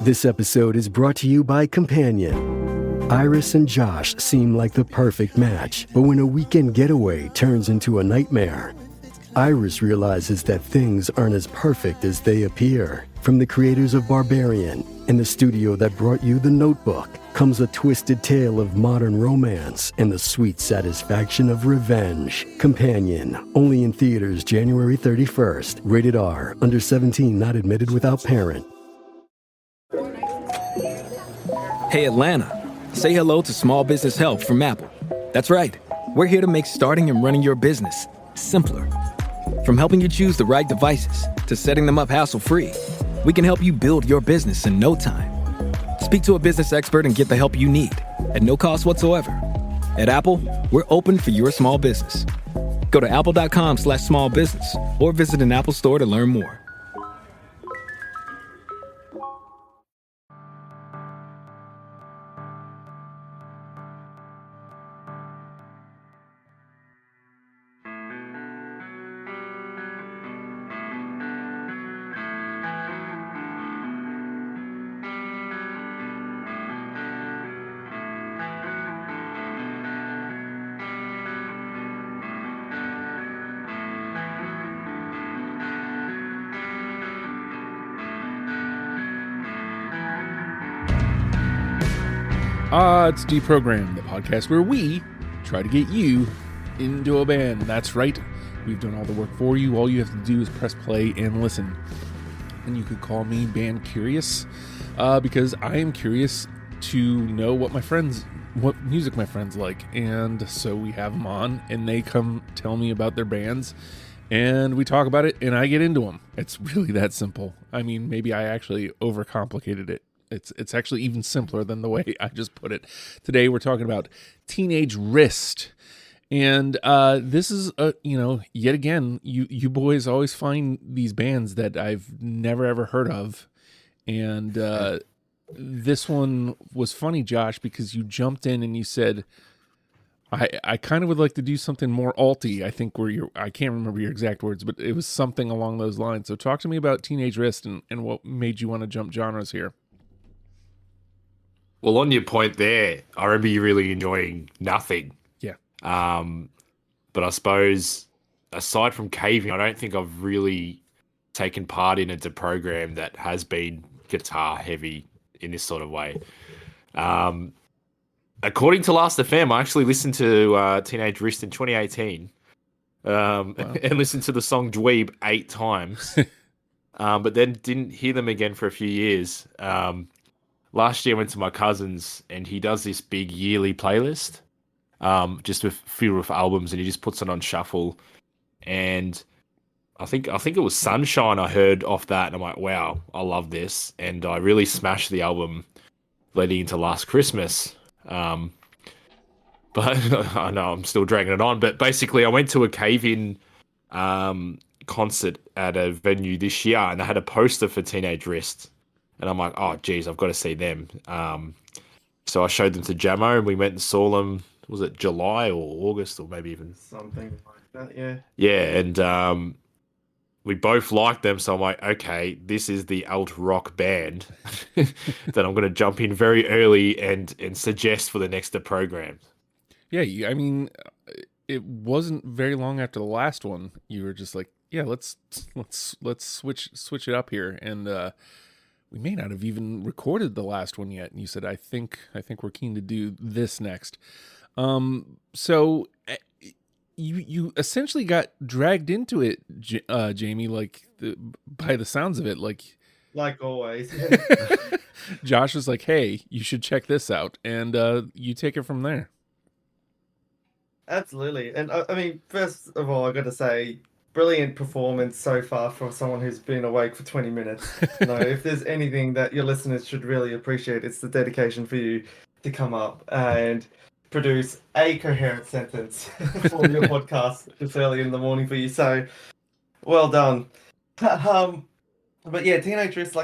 This episode is brought to you by Companion. Iris and Josh seem like the perfect match, but when a weekend getaway turns into a nightmare, Iris realizes that things aren't as perfect as they appear. From the creators of Barbarian and the studio that brought you The Notebook comes a twisted tale of modern romance and the sweet satisfaction of revenge. Companion, only in theaters January 31st. Rated R, under 17, not admitted without parent. Hey Atlanta, say hello to Small Business Help from Apple. That's right, we're here to make starting and running your business simpler. From helping you choose the right devices to setting them up hassle-free, we can help you build your business in no time. Speak to a business expert and get the help you need at no cost whatsoever. At Apple, we're open for your small business. Go to apple.com/smallbusiness or visit an Apple store to learn more. It's Deprogram, the podcast where we try to get you into a band. That's right. We've done all the work for you. All you have to do is press play and listen. And you could call me band curious, because I am curious to know what music my friends like. And so we have them on, and they come tell me about their bands, and we talk about it, and I get into them. It's really that simple. I mean, maybe I actually overcomplicated it. It's actually even simpler than the way I just put it. Today we're talking about Teenage Wrist. And this is, yet again, you boys always find these bands that I've never, ever heard of. And this one was funny, Josh, because you jumped in and you said, I kind of would like to do something more alty. I think I can't remember your exact words, but it was something along those lines. So talk to me about Teenage Wrist and what made you want to jump genres here. Well, on your point there, I remember you really enjoying Nothing. Yeah. But I suppose, aside from Caving, I don't think I've really taken part in a program that has been guitar heavy in this sort of way. According to Last.fm, I actually listened to Teenage Wrist in 2018 and listened to the song Dweeb 8 times, but then didn't hear them again for a few years. Last year I went to my cousin's and he does this big yearly playlist, just filled with albums, and he just puts it on shuffle. And I think it was Sunshine I heard off that, and I'm like, wow, I love this. And I really smashed the album leading into Last Christmas. But I know I'm still dragging it on. But basically I went to a Cave-In concert at a venue this year, and they had a poster for Teenage Wrist. And I'm like, oh, geez, I've got to see them. So I showed them to Jamo, and we went and saw them. Was it July or August, or maybe even something like that? Yeah. Yeah, and we both liked them. So I'm like, okay, this is the alt rock band that I'm going to jump in very early and suggest for the next program. Yeah, I mean, it wasn't very long after the last one. You were just like, yeah, let's switch it up here, and we may not have even recorded the last one yet. And you said, I think we're keen to do this next. So you essentially got dragged into it, Jamie, by the sounds of it, like always. Josh was like, hey, you should check this out. And you take it from there. Absolutely. And I mean, first of all, I got to say, brilliant performance so far for someone who's been awake for 20 minutes. If there's anything that your listeners should really appreciate, it's the dedication for you to come up and produce a coherent sentence for your podcast this early in the morning for you. So, well done. But yeah, Teenage Wrist,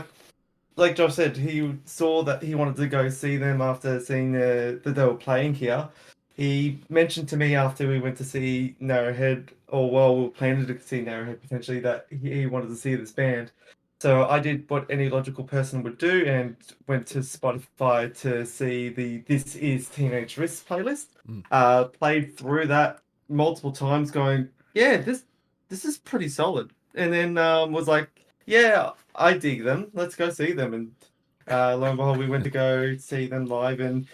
like Josh said, he saw that he wanted to go see them after seeing that they were playing here. He mentioned to me after we went to see Narrowhead, or while we were planning to see Narrowhead potentially, that he wanted to see this band. So I did what any logical person would do and went to Spotify to see the This Is Teenage Wrist playlist. Played through that multiple times, going, yeah, this is pretty solid. And then was like, yeah, I dig them. Let's go see them. And lo and behold, we went to go see them live, and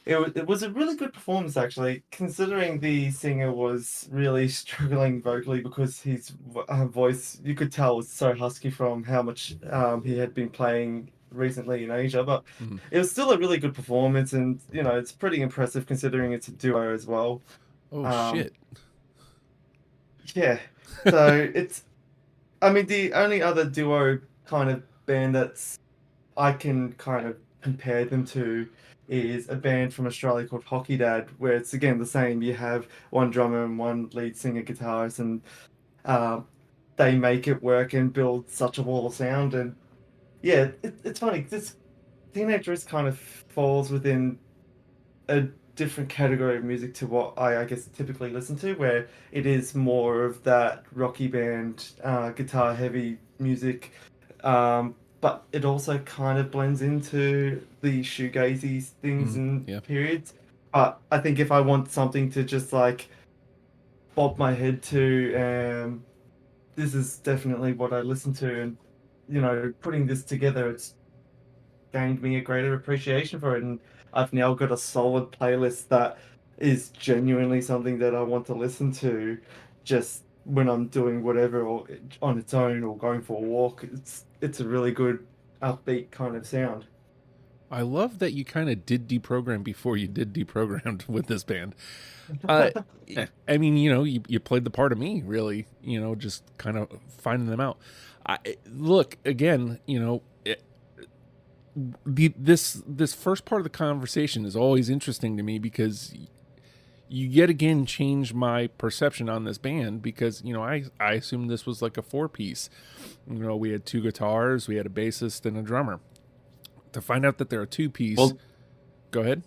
it was a really good performance, actually, considering the singer was really struggling vocally because his voice, you could tell, was so husky from how much he had been playing recently in Asia. But it was still a really good performance, and it's pretty impressive considering it's a duo as well. Oh shit! Yeah, so I mean, the only other duo kind of band that's I can kind of compare them to is a band from Australia called Hockey Dad, where it's again the same. You have one drummer and one lead singer guitarist, and they make it work and build such a wall of sound. And yeah, it's funny. This Teenage Wrist kind of falls within a different category of music to what I guess typically listen to, where it is more of that rocky band, guitar heavy music. But it also kind of blends into the shoegazy things and periods. But I think if I want something to just like bob my head to, this is definitely what I listen to. And, putting this together, it's gained me a greater appreciation for it. And I've now got a solid playlist that is genuinely something that I want to listen to just when I'm doing whatever, or on its own, or going for a walk. It's a really good upbeat kind of sound. I love that you kind of did deprogram before you did deprogrammed with this band. I mean, you played the part of me, really, just kind of finding them out. Look, again, this first part of the conversation is always interesting to me because you yet again change my perception on this band, because I assumed this was like a 4-piece. We had 2 guitars, we had a bassist and a drummer. To find out that they're a 2-piece. Well, go ahead.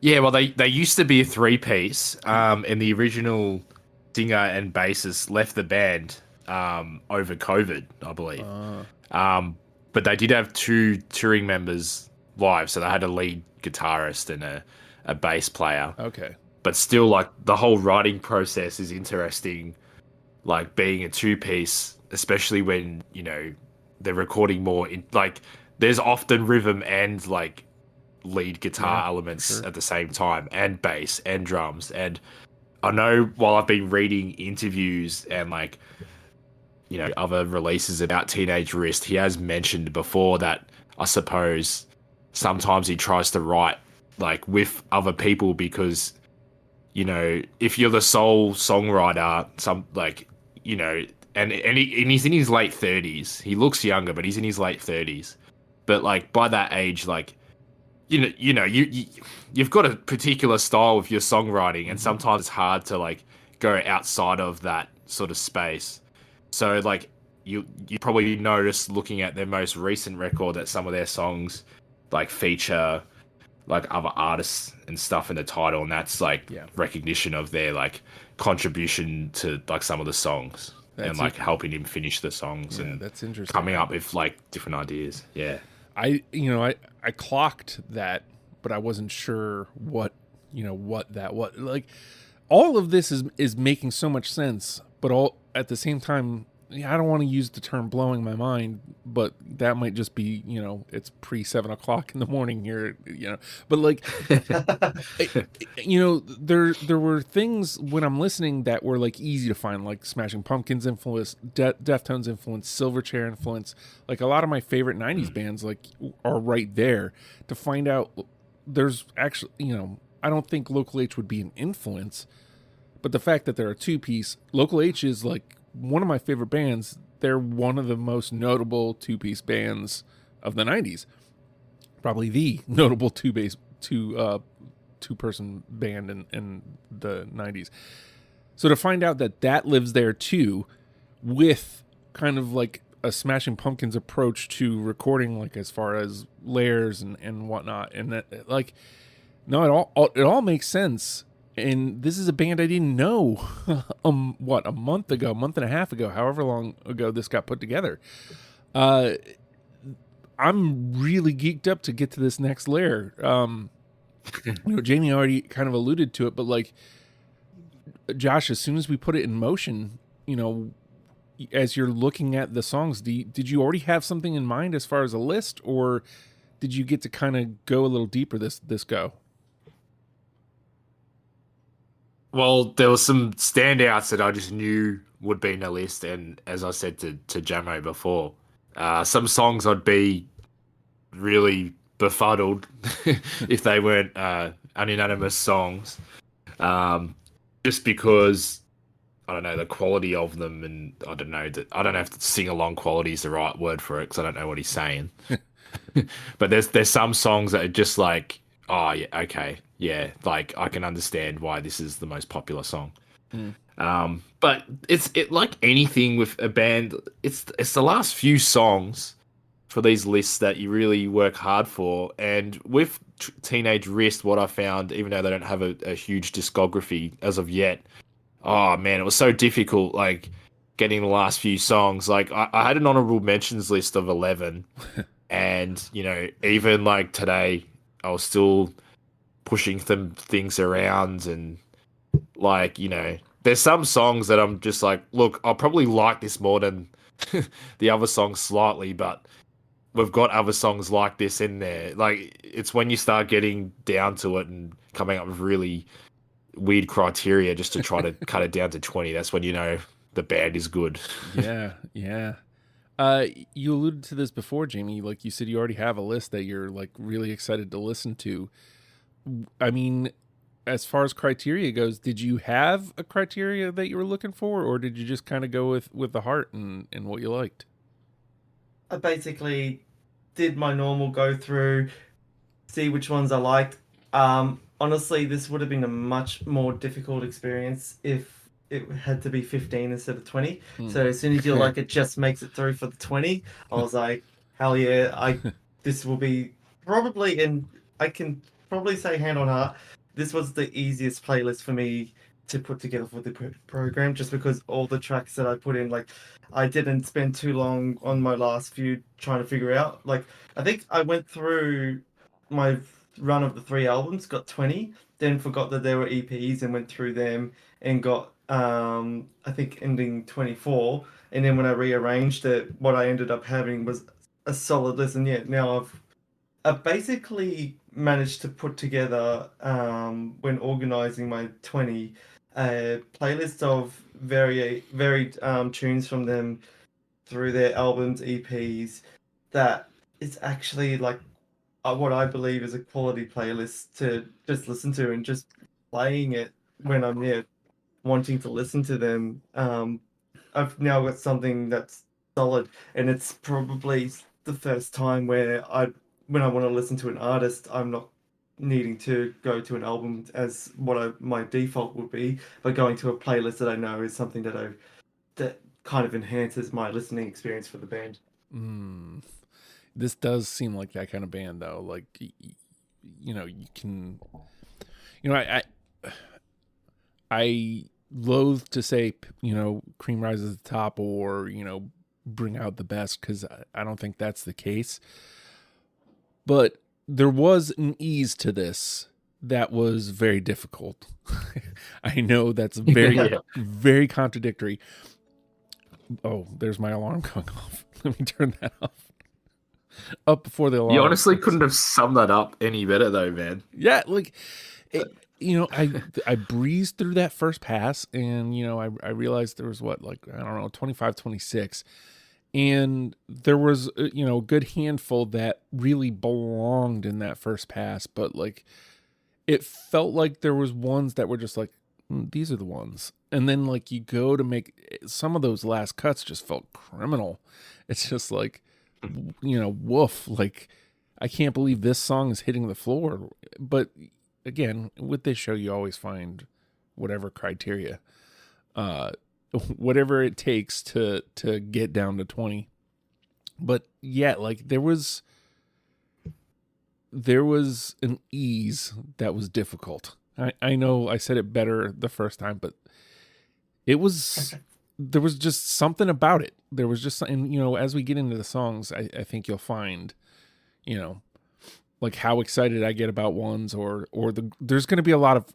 Yeah, well, they used to be a 3-piece, and the original singer and bassist left the band over COVID, I believe. But they did have 2 touring members live, so they had a lead guitarist and a bass player. Okay. But still, like, the whole writing process is interesting, like, being a 2-piece, especially when, they're recording more in, like, there's often rhythm and, like, lead guitar elements at the same time, and bass and drums. And I know while I've been reading interviews and, like, other releases about Teenage Wrist, he has mentioned before that I suppose sometimes he tries to write like with other people because, if you're the sole songwriter, and he's in his late 30s. He looks younger, but he's in his late 30s. But like by that age, like you've got a particular style with your songwriting, and sometimes it's hard to like go outside of that sort of space. So like you probably noticed looking at their most recent record that some of their songs like feature like other artists and stuff in the title, and that's like recognition of their like contribution to like some of the songs. That's and like helping him finish the songs and that's interesting. Coming up with like different ideas. Yeah. I clocked that, but I wasn't sure what that was. Like all of this is making so much sense, but all at the same time, I don't want to use the term blowing my mind, but that might just be, it's pre 7 o'clock in the morning here, but like, there were things when I'm listening that were like easy to find, like Smashing Pumpkins influence, Deftones influence, Silverchair influence, like a lot of my favorite 90s bands like are right there. To find out there's actually, I don't think Local H would be an influence, but the fact that they're a 2-piece, Local H is like one of my favorite bands. They're one of the most notable 2-piece bands of the 90s. Probably the notable two-person band in the 90s. So to find out that lives there too, with kind of like a Smashing Pumpkins approach to recording, like as far as layers and whatnot, and that like, no, it all makes sense. And this is a band I didn't know, a month and a half ago, however long ago this got put together. I'm really geeked up to get to this next layer. Jamie already kind of alluded to it, but like, Josh, as soon as we put it in motion, as you're looking at the songs, did you already have something in mind as far as a list, or did you get to kind of go a little deeper this go? Well, there was some standouts that I just knew would be in the list, and as I said to Jamo before, some songs I'd be really befuddled if they weren't unanimous songs, just because I don't know the quality of them, and I don't know if sing along quality is the right word for it because I don't know what he's saying. But there's some songs that are just like, oh yeah, okay, yeah, like I can understand why this is the most popular song. But it's like anything with a band, it's the last few songs for these lists that you really work hard for. And with Teenage Wrist, what I found, even though they don't have a huge discography as of yet, oh man, it was so difficult, like getting the last few songs. Like I had an honorable mentions list of 11, and even like today, I was still pushing some things around, and like there's some songs that I'm just like, look, I'll probably like this more than the other songs slightly, but we've got other songs like this in there. Like, it's when you start getting down to it and coming up with really weird criteria just to try to cut it down to 20. That's when the band is good. Yeah. You alluded to this before, Jamie. Like you said, you already have a list that you're like really excited to listen to. I mean, as far as criteria goes, did you have a criteria that you were looking for, or did you just kind of go with the heart and what you liked? I basically did my normal go through, see which ones I liked. Honestly, this would have been a much more difficult experience if it had to be 15 instead of 20. So as soon as you're like, it just makes it through for the 20, I was like, hell yeah, this will be probably, and I can probably say hand on heart, this was the easiest playlist for me to put together for the program, just because all the tracks that I put in, like, I didn't spend too long on my last few trying to figure out. Like, I think I went through my run of the 3 albums, got 20, then forgot that there were EPs and went through them and got I think ending 24, and then when I rearranged it, what I ended up having was a solid list. And yeah, now I've basically managed to put together, when organizing my 20, a playlist of varied tunes from them through their albums, EPs, that it's actually like what I believe is a quality playlist to just listen to, and just playing it when I'm wanting to listen to them. I've now got something that's solid, and it's probably the first time where when I want to listen to an artist, I'm not needing to go to an album as my default would be, but going to a playlist that I know is something that kind of enhances my listening experience for the band. This does seem like that kind of band, though. Like, you can, I loathe to say, cream rises to the top, or, bring out the best, because I don't think that's the case. But there was an ease to this that was very difficult. I know that's very, very contradictory. Oh, there's my alarm going off. Let me turn that off. Up before the alarm. You honestly couldn't have summed that up any better, though, man. Yeah, like, I breezed through that first pass, and, I realized there was 25, 26. And there was, a good handful that really belonged in that first pass, but like, it felt like there was ones that were just like, these are the ones. And then like you go to make some of those last cuts just felt criminal. It's just like, woof, like, I can't believe this song is hitting the floor. But again, with this show, you always find whatever criteria, whatever it takes to get down to 20. But yeah, like there was an ease that was difficult. I know I said it better the first time, but it was there was just something about it. There was just, and as we get into the songs, I think you'll find, like how excited I get about ones, or there's going to be a lot of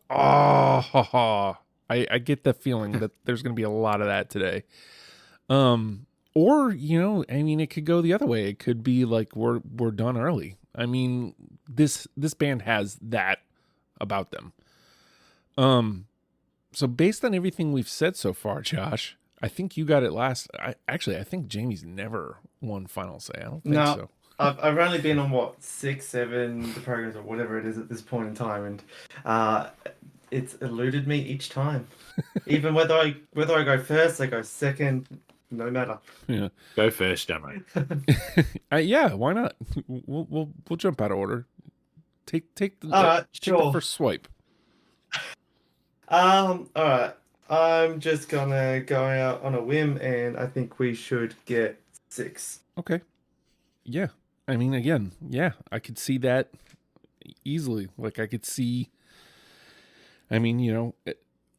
I get the feeling that there's going to be a lot of that today. Or it could go the other way. It could be like we're done early. I mean, this band has that about them. So based on everything we've said so far, Josh, I think you got it last. I think Jamie's never won Final Say. I don't think so. I've only been on 6, 7 the programs or whatever it is at this point in time, and it's eluded me each time. Even whether I go first, I go second, no matter. Yeah, go first, Jamie. Yeah, why not? We'll jump out of order. Take the the first swipe. All right. I'm just gonna go out on a whim, and I think we should get 6. Okay. Yeah. I mean, again, yeah, I could see that easily. Like, I could see. I mean,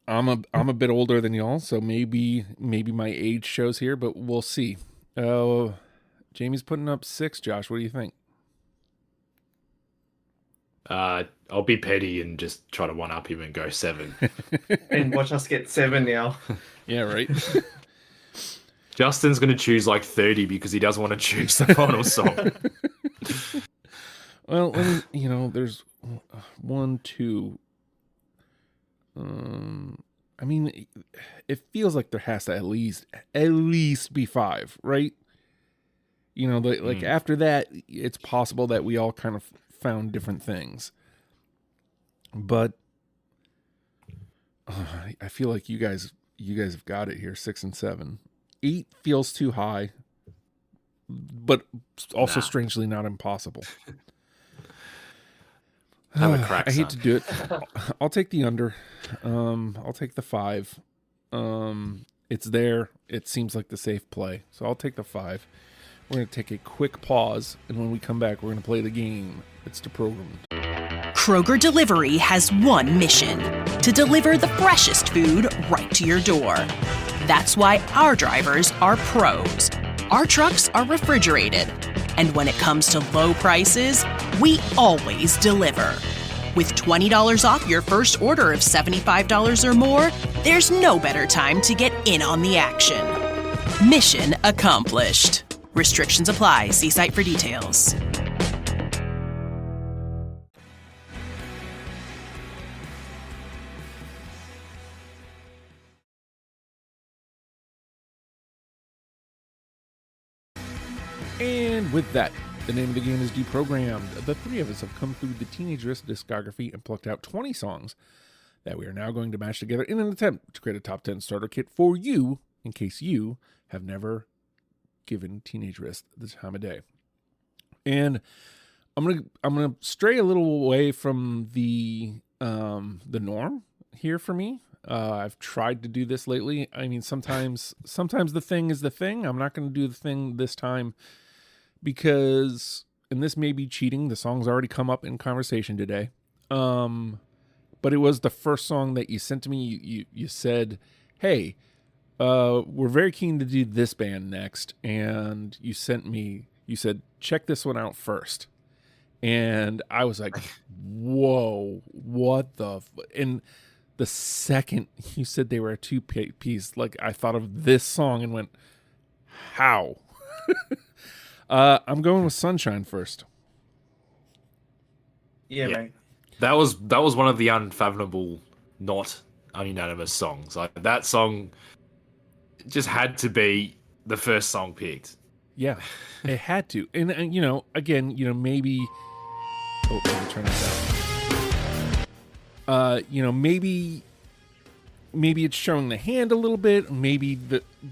I'm a bit older than y'all, so maybe my age shows here, but we'll see. Jamie's putting up 6. Josh, what do you think? I'll be petty and just try to one up him and go 7. And watch us get 7 now. Yeah, right. Justin's going to choose like 30 because he doesn't want to choose the final song. Well, there's 1, 2. I mean, it feels like there has to at least be 5, right? Like after that, it's possible that we all kind of found different things. But I feel like you guys have got it here. 6 and 7. 8 feels too high, but also strangely not impossible. Have a crack. I hate to do it. I'll take the under. I'll take the 5. It's there. It seems like the safe play, so I'll take the 5. We're going to take a quick pause, and when we come back, we're going to play the game. It's deprogrammed. Kroger Delivery has one mission: to deliver the freshest food right to your door. That's why our drivers are pros. Our trucks are refrigerated. And when it comes to low prices, we always deliver. With $20 off your first order of $75 or more, there's no better time to get in on the action. Mission accomplished. Restrictions apply. See site for details. And with that, the name of the game is Deprogrammed. The 3 of us have come through the Teenage Wrist discography and plucked out 20 songs that we are now going to mash together in an attempt to create a top 10 starter kit for you, in case you have never given Teenage Wrist the time of day. And I'm gonna stray a little away from the norm here for me. I've tried to do this lately. I mean, sometimes the thing is the thing. I'm not going to do the thing this time because, and this may be cheating, the song's already come up in conversation today. But it was the first song that you sent to me. You said, hey, we're very keen to do this band next. And you said, check this one out first. And I was like, whoa, what the, and the second you said they were a 2-piece, like I thought of this song and went, how? I'm going with Sunshine first. Yeah, mate. That was one of the unfathomable, not ununanimous songs. Like that song just had to be the first song picked. Yeah, it had to. And again, maybe. Oh, let me turn it down. Maybe it's showing the hand a little bit.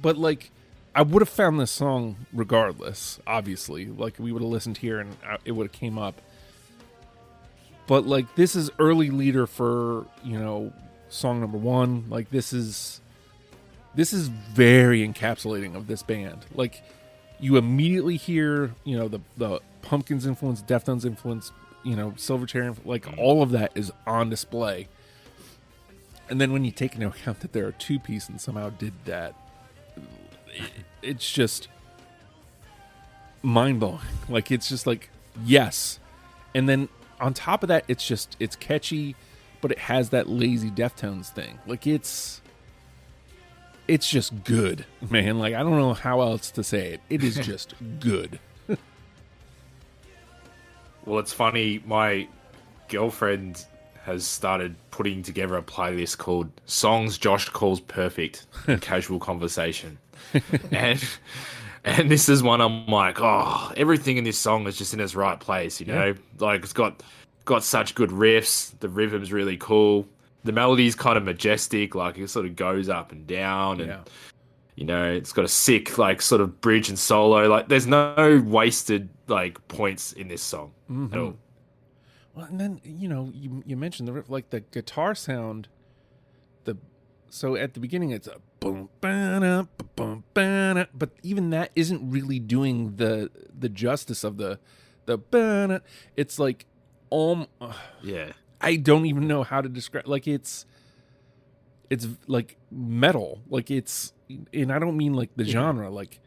But like, I would have found this song regardless. Obviously, like we would have listened here and it would have came up. But like, this is early leader for song number 1. Like this is very encapsulating of this band. Like you immediately hear the Pumpkins influence, Deftones influence, Silverchair, like all of that is on display And then when you take into account that there are 2-piece and somehow did that, it's just mind-blowing. Like, it's just like, yes. And then on top of that, it's catchy, but it has that lazy Deftones thing. Like, it's just good, man. Like, I don't know how else to say it. It is just good. Well, it's funny. My girlfriend has started putting together a playlist called Songs Josh Calls Perfect in Casual Conversation. and this is one I'm like, oh, everything in this song is just in its right place, you know? Like, it's got such good riffs. The rhythm's really cool. The melody's kind of majestic. Like, it sort of goes up and down. And, you know, it's got a sick, like, sort of bridge and solo. Like, there's no wasted, like, points in this song at all. Well, and then, you know, you mentioned the riff, like the guitar sound. So at the beginning it's a boom, ba-da, boom, ba-da, but even that isn't really doing the justice of the ba-da. It's like I don't even know how to describe. Like, it's like metal. Like, it's, and I don't mean like the genre. Like,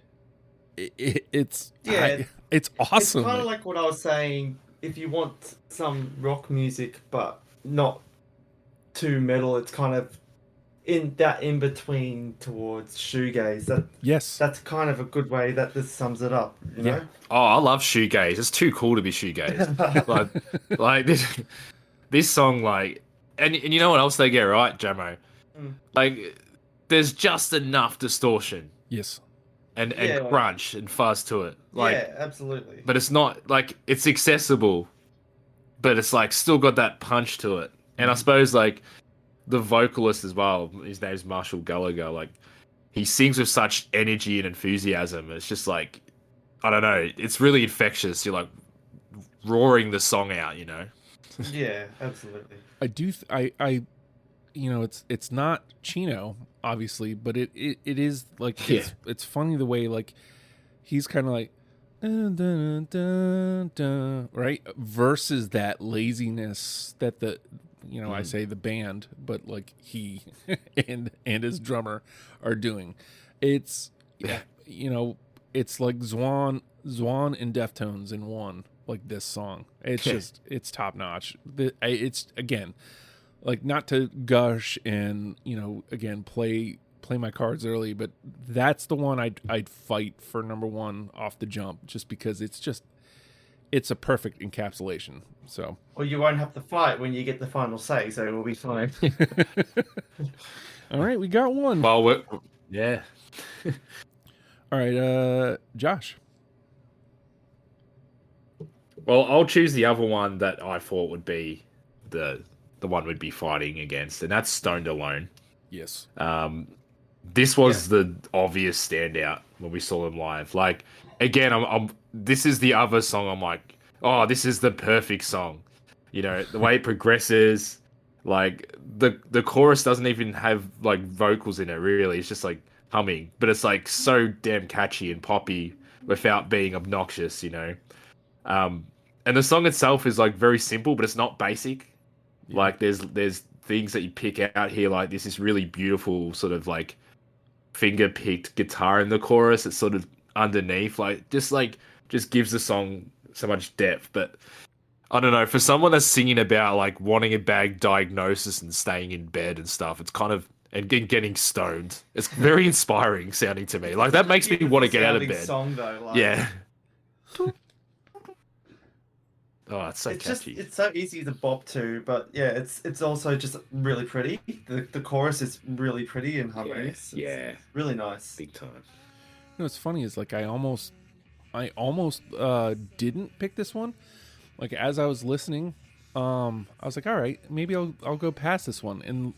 it's awesome. It's kind of like what I was saying. If you want some rock music but not too metal, it's kind of in between towards shoegaze. That's kind of a good way that this sums it up. You know? Oh, I love shoegaze. It's too cool to be shoegaze. like this song, like, and you know what else they get right, Jamo? Like, there's just enough distortion. Yes. And crunch and fuzz to it. Like, yeah, absolutely. But it's not, like, it's accessible, but it's, like, still got that punch to it. And I suppose, like, the vocalist as well, his name's Marshall Gallagher, like, he sings with such energy and enthusiasm. It's just, like, I don't know, it's really infectious. You're, like, roaring the song out, you know? Yeah, absolutely. I you know, it's not Chino, obviously, but it is like, it's funny the way, like, he's kind of like dun, dun, dun, dun, right, versus that laziness that the, you know, I say the band, but like he and his drummer are doing. It's, you know, it's like Zwan and Deftones in one. Like, this song, it's just, it's top notch. It's, again, like, not to gush and, you know, again, play my cards early, but that's the one I'd fight for number one off the jump, just because it's a perfect encapsulation. So, well, you won't have to fight when you get the final say, so we'll be fine. All right, we got one. Well, all right, Josh. Well, I'll choose the other one that I thought would be the one we'd be fighting against, and that's Stoned Alone. Yes. This was the obvious standout when we saw them live. Like, again, this is the other song I'm like, oh, this is the perfect song. You know, the way it progresses, like, the chorus doesn't even have, like, vocals in it, really. It's just, like, humming. But it's, like, so damn catchy and poppy without being obnoxious, you know? And the song itself is, like, very simple, but it's not basic. Yeah. Like, there's things that you pick out here, like this is really beautiful sort of, like, finger-picked guitar in the chorus. It's sort of underneath, like, just gives the song so much depth. But I don't know, for someone that's singing about, like, wanting a bad diagnosis and staying in bed and stuff, it's kind of, and getting stoned, it's very inspiring sounding to me. Like, that makes me want to get out of bed. Song, though, like... Yeah. Oh, it's so catchy. It's so easy to bop to, but yeah, it's also just really pretty. The chorus is really pretty and harmonious. Yeah, it's really nice. Big time. You know, what's funny is, like, I almost didn't pick this one. Like, as I was listening, I was like, all right, maybe I'll go past this one, and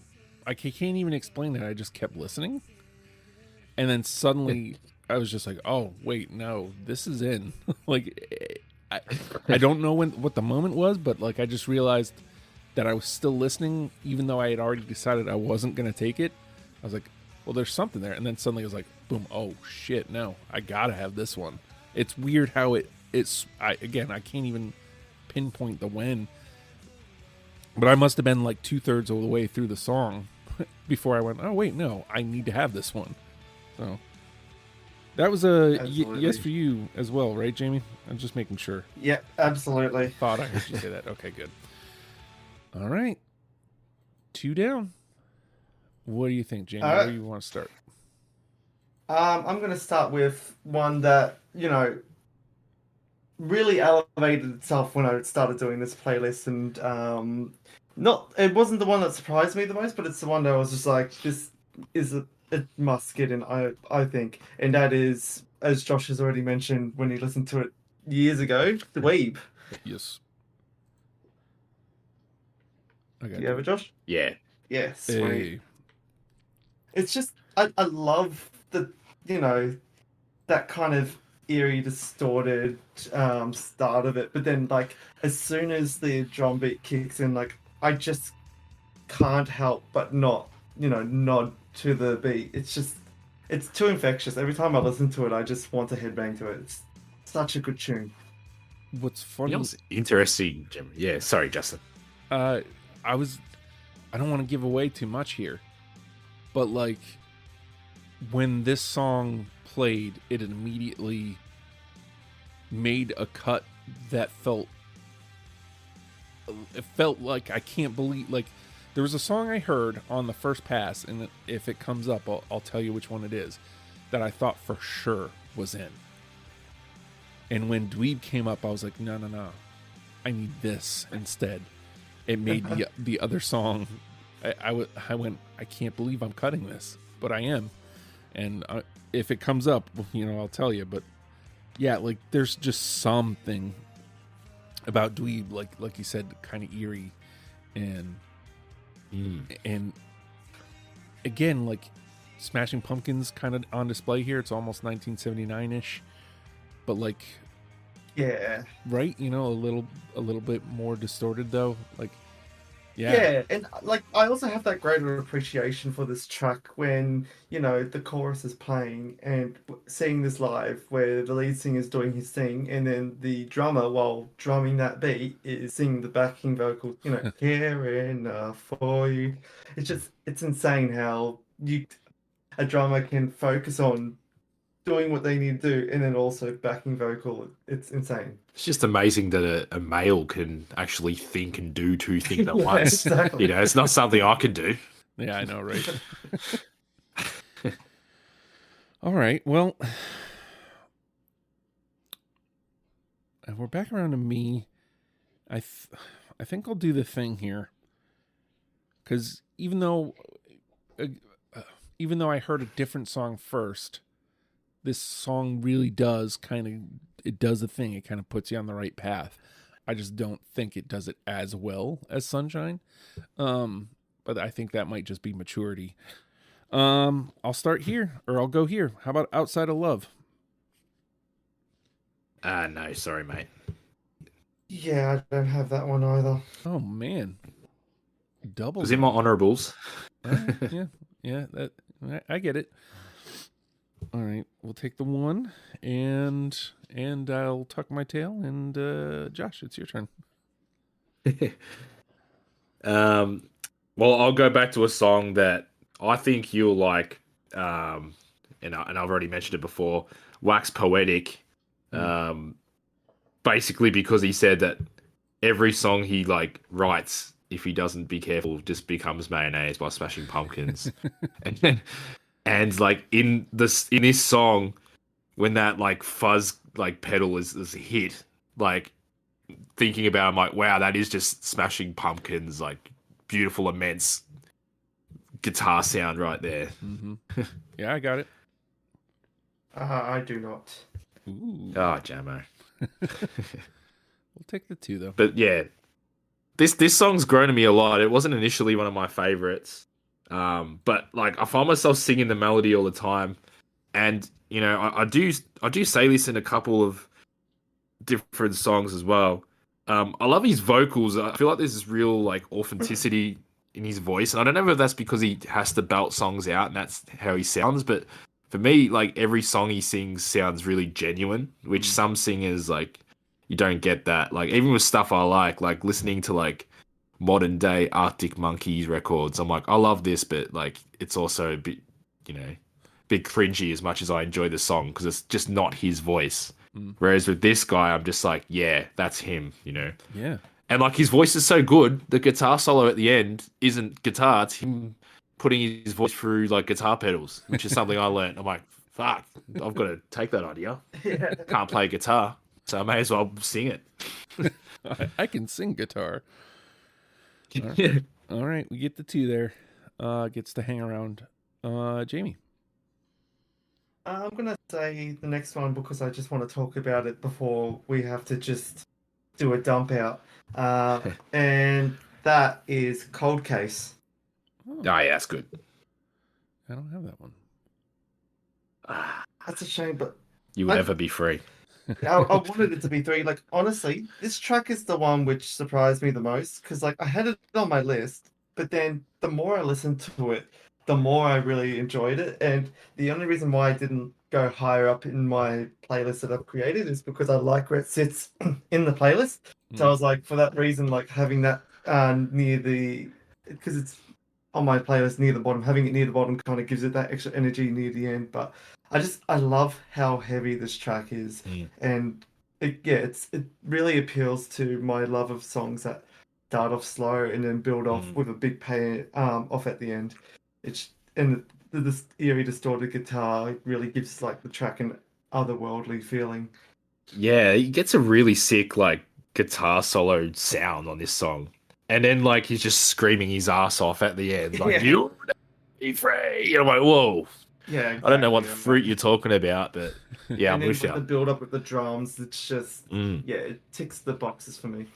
I can't even explain that. I just kept listening, and then suddenly I was just like, oh wait, no, this is in. Like, I don't know what the moment was, but, like, I just realized that I was still listening, even though I had already decided I wasn't going to take it. I was like, well, there's something there. And then suddenly I was like, boom, oh shit, no, I got to have this one. It's weird how I can't even pinpoint the when, but I must have been like 2/3 of the way through the song before I went, oh wait, no, I need to have this one. So that was a yes for you as well, right, Jamie? I'm just making sure. Yeah, absolutely. Thought I heard you say that. Okay, good. All right, 2 down. What do you think, Jamie? Where do you want to start? I'm going to start with one that, really elevated itself when I started doing this playlist, and it wasn't the one that surprised me the most, but it's the one that I was just like, this is it must get in, I think, and that is, as Josh has already mentioned when he listened to it years ago, Dweeb. Yes. Do you have it, Josh? Yeah. Yeah, sweet. Hey. It's just, I love the, that kind of eerie, distorted start of it, but then like as soon as the drum beat kicks in, like I just can't help but not nod to the beat. It's too infectious. Every time I listen to it, I just want to headbang to it. It's such a good tune. What's funny? What's interesting, Jim? Yeah, sorry, Justin. I don't want to give away too much here, but like when this song played, it immediately made a cut that felt like I can't believe, like there was a song I heard on the first pass, and if it comes up, I'll tell you which one it is, that I thought for sure was in. And when Dweeb came up, I was like, no, I need this instead. It made the other song. I went, I can't believe I'm cutting this, but I am. And if it comes up, I'll tell you. But yeah, like there's just something about Dweeb, like you said, kind of eerie, and again, like Smashing Pumpkins kind of on display here. It's almost 1979-ish, but like, yeah, right? A little bit more distorted though. Like, yeah, and like I also have that greater appreciation for this track when the chorus is playing and seeing this live where the lead singer is doing his thing, and then the drummer, while drumming that beat, is singing the backing vocal. Care enough for you. It's insane how a drummer can focus on doing what they need to do and then also backing vocal. It's insane. It's just amazing that a male can actually think and do two things at once. Exactly. It's not something I can do. Yeah, I know, right? All right, well, we're back around to me. I think I'll do the thing here, because even though I heard a different song first, this song really does it does a thing. It kind of puts you on the right path. I just don't think it does it as well as Sunshine. But I think that might just be maturity. I'll start here, or I'll go here. How about Outside of Love? No, sorry, mate. Yeah, I don't have that one either. Oh man, double. Was in my honorables. Yeah. I get it. All right, we'll take the one, and I'll tuck my tail. And Josh, it's your turn. Well, I'll go back to a song that I think you'll like, and I've already mentioned it before. Wax Poetic, basically because he said that every song he writes, if he doesn't be careful, just becomes Mayonnaise by Smashing Pumpkins, and in this song, when that fuzz pedal is hit, thinking about it, I'm like, wow, that is just Smashing Pumpkins, beautiful, immense guitar sound right there. Mm-hmm. Yeah, I got it. I do not. Ooh. Oh, Jamo. We'll take the 2 though. But yeah, this song's grown to me a lot. It wasn't initially one of my favorites, but I find myself singing the melody all the time, and I do say this in a couple of different songs as well. I love his vocals. I feel like there's this real authenticity in his voice, and I don't know if that's because he has to belt songs out and that's how he sounds, but for me, every song he sings sounds really genuine, which some singers you don't get that. Even with stuff I like listening to modern day Arctic Monkeys records. I'm like, I love this, but like it's also a bit, bit cringy as much as I enjoy the song because it's just not his voice. Whereas with this guy, I'm just like, yeah, that's him, Yeah. And like his voice is so good, the guitar solo at the end isn't guitar, it's him putting his voice through like guitar pedals, which is something I learned. I'm like, fuck, I've got to take that idea. Yeah. Can't play guitar, so I may as well sing it. I can sing guitar. Yeah. All right, we get the 2 there. Gets to hang around. Jamie. I'm gonna say the next one because I just want to talk about it before we have to just do a dump out. And that is Cold Case. Oh, yeah, that's good. I don't have that one. That's a shame, but You will never be free. I wanted it to be 3. Like, honestly, this track is the one which surprised me the most because, like, I had it on my list, but then the more I listened to it, the more I really enjoyed it. And the only reason why I didn't go higher up in my playlist that I've created is because I like where it sits in the playlist. So I was like, for that reason, like having that near the, because it's on my playlist near the bottom, having it near the bottom kind of gives it that extra energy near the end. But I love how heavy this track is, and it really appeals to my love of songs that start off slow and then build off with a big pay off at the end. This eerie distorted guitar really gives like the track an otherworldly feeling. Yeah, he gets a really sick like guitar solo sound on this song, and then like he's just screaming his ass off at the end, like "You be free." And I'm like, whoa. Yeah, exactly. I don't know what fruit you're talking about, but yeah, I'm and with then with the you. build up with the drums, it's just it ticks the boxes for me.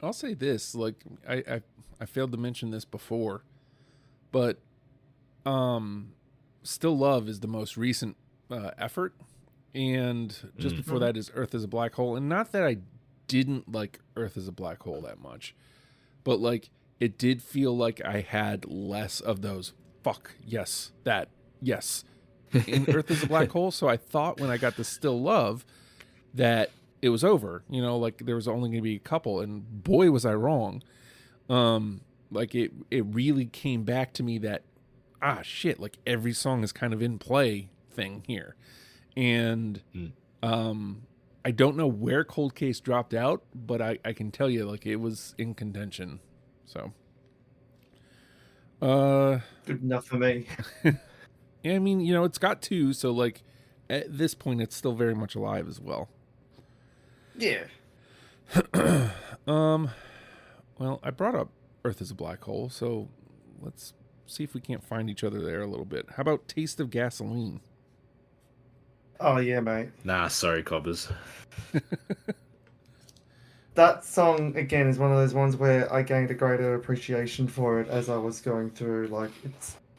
I'll say this, like I failed to mention this before, but Still Love is the most recent effort, and just before that is Earth is a Black Hole. And not that I didn't like Earth is a Black Hole that much, but like it did feel like I had less of those yes in Earth is a Black Hole. So I thought when I got to Still Love that it was over, like there was only going to be a couple, and boy was I wrong. Like it really came back to me that shit, like every song is kind of in play thing here. And I don't know where Cold Case dropped out, but I can tell you like it was in contention. So Good enough for me. yeah, I mean, it's got 2, so like at this point it's still very much alive as well. Yeah. Well, I brought up Earth is a Black Hole, so let's see if we can't find each other there a little bit. How about Taste of Gasoline? Oh yeah, mate. Nah, sorry, coppers. That song again is one of those ones where I gained a greater appreciation for it as I was going through. Like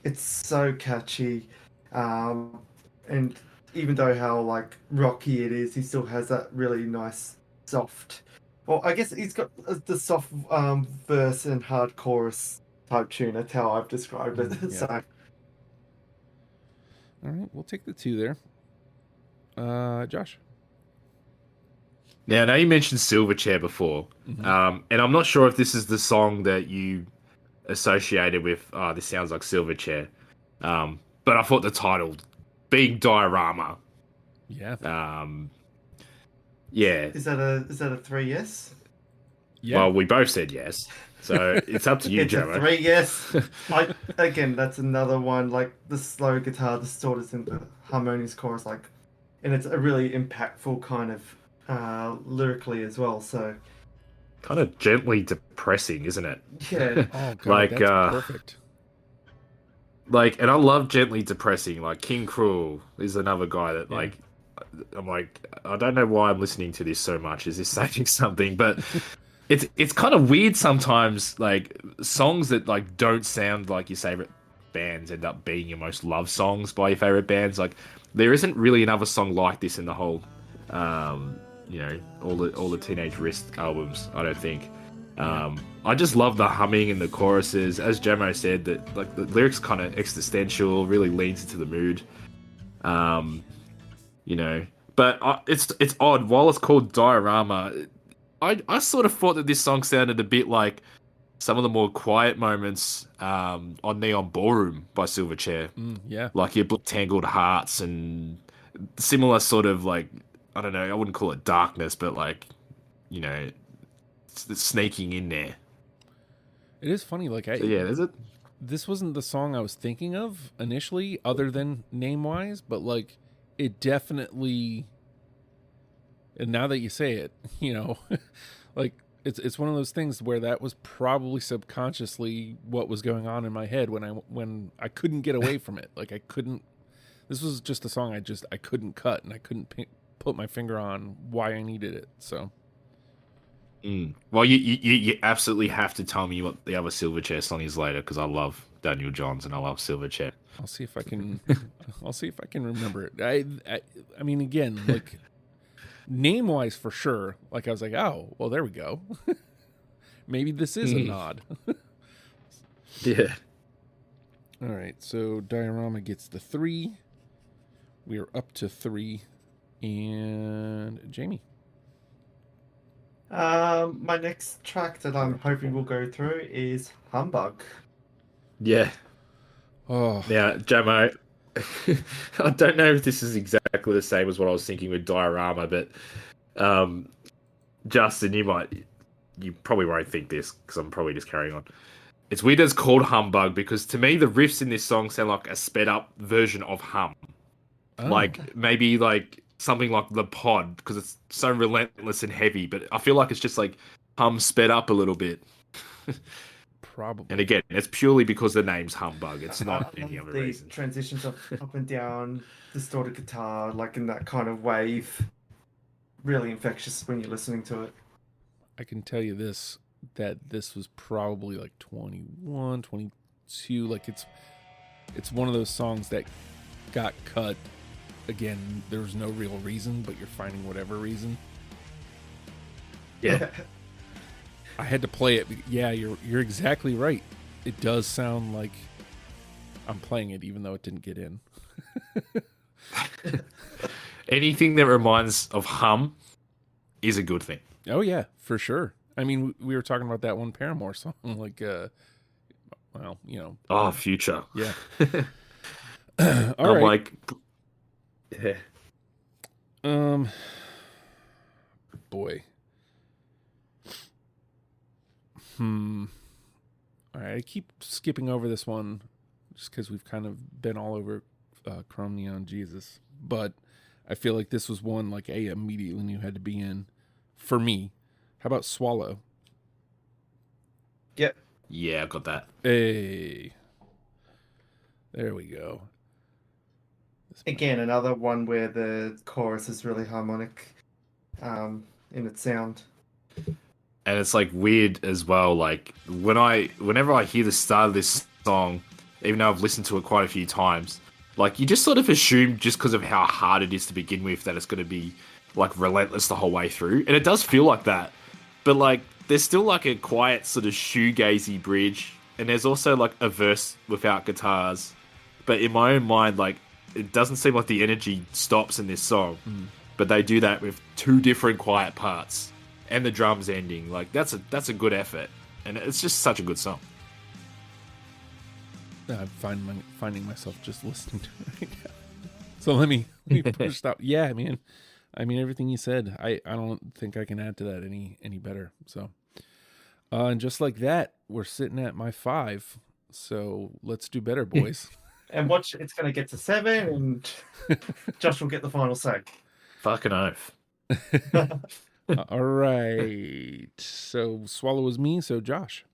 it's so catchy, and even though how like rocky it is, he still has that really nice soft. Well, I guess he's got the soft verse and hard chorus type tune. That's how I've described it. Yeah. So All right, we'll take the 2 there. Josh. Now, I know you mentioned Silverchair before, and I'm not sure if this is the song that you associated with, this sounds like Silverchair, but I thought the title, Big Diorama. Yeah. Yeah. is that a 3 yes? Yeah. Well, we both said yes, so it's up to you, It's Joe. a 3 yes. Again, that's another one like the slow guitar distorted in the harmonious chorus, like, and it's a really impactful kind of lyrically as well. So Kind of gently depressing, isn't it? yeah, Oh god, Like, that's perfect. And I love gently depressing. Like King Cruel is another guy that Yeah. I'm like, I don't know why I'm listening to this so much. Is this saying something? But it's kind of weird sometimes. Like songs that like don't sound like your favorite bands end up being your most loved songs by your favorite bands. Like there isn't really another song like this in the whole, all the Teenage Wrist albums. I don't think. I just love the humming and the choruses. As Jamo said, that like the lyrics kind of existential, really leans into the mood. But it's odd. While it's called Diorama, I sort of thought that this song sounded a bit like some of the more quiet moments on Neon Ballroom by Silverchair. Yeah. Like your Tangled Hearts and similar sort of like, I don't know, I wouldn't call it darkness, but like, you know, it's sneaking in there. It is funny. Like, So yeah, there's a... this wasn't the song I was thinking of initially, other than name-wise, but like, it definitely... And now that you say it, you know, like, it's one of those things where that was probably subconsciously what was going on in my head when I couldn't get away from it. Like, I couldn't... This was just a song I couldn't cut, and I couldn't put my finger on why I needed it, so... Well, you absolutely have to tell me what the other Silverchair song is later, because I love Daniel Johns and I love Silverchair. I'll see if I can. I'll see if I can remember it. I mean, again, like name wise for sure. Like I was like, oh, well, there we go. Maybe this is a nod. Yeah. All right. So Diorama gets the 3. We are up to 3, and Jamie. My next track that I'm hoping we'll go through is Humbug. Yeah. Oh, Now, Jamo, I don't know if this is exactly the same as what I was thinking with Diorama, but Justin, you probably won't think this because I'm probably just carrying on. It's weird it's called Humbug because to me the riffs in this song sound like a sped up version of Hum. oh. Like maybe like something like The Pod because it's so relentless and heavy, but I feel like it's just like Hum sped up a little bit. Probably. And again, it's purely because the name's Humbug. It's not any other the reason. transitions up and down, distorted guitar, like in that kind of wave. Really infectious when you're listening to it. I can tell you this, that this was probably like 21, 22. Like it's one of those songs that got cut. Again, there's no real reason, but you're finding whatever reason. Yeah. I had to play it. Yeah, you're exactly right. It does sound like I'm playing it, even though it didn't get in. Anything that reminds of Hum is a good thing. Oh yeah, for sure. I mean, we were talking about that one Paramore song, like, well, you know. Oh, Future. Yeah. I'm All right. like, yeah. Boy. All right, I keep skipping over this one just because we've kind of been all over Chrome Neon Jesus, but I feel like this was one like I immediately knew had to be in for me. How about Swallow? Yep. Yeah, I got that. Hey, there we go. Again, another one where the chorus is really harmonic in its sound. And it's like weird as well. Like whenever I hear the start of this song, even though I've listened to it quite a few times, like you just sort of assume just because of how hard it is to begin with that it's going to be like relentless the whole way through, and it does feel like that. But like there's still like a quiet sort of shoegazy bridge, and there's also like a verse without guitars. But in my own mind, like it doesn't seem like the energy stops in this song, but they do that with 2 different quiet parts. And the drums ending, like that's a good effort, and it's just such a good song. I'm finding myself just listening to it right now. So let me push stop. Yeah, man. I mean everything you said. I don't think I can add to that any better. So, and just like that, we're sitting at my 5. So let's do better, boys. And watch, it's going to get to 7, and Josh will get the final say. Fucking oath. All right. So Swallow was me. So Josh.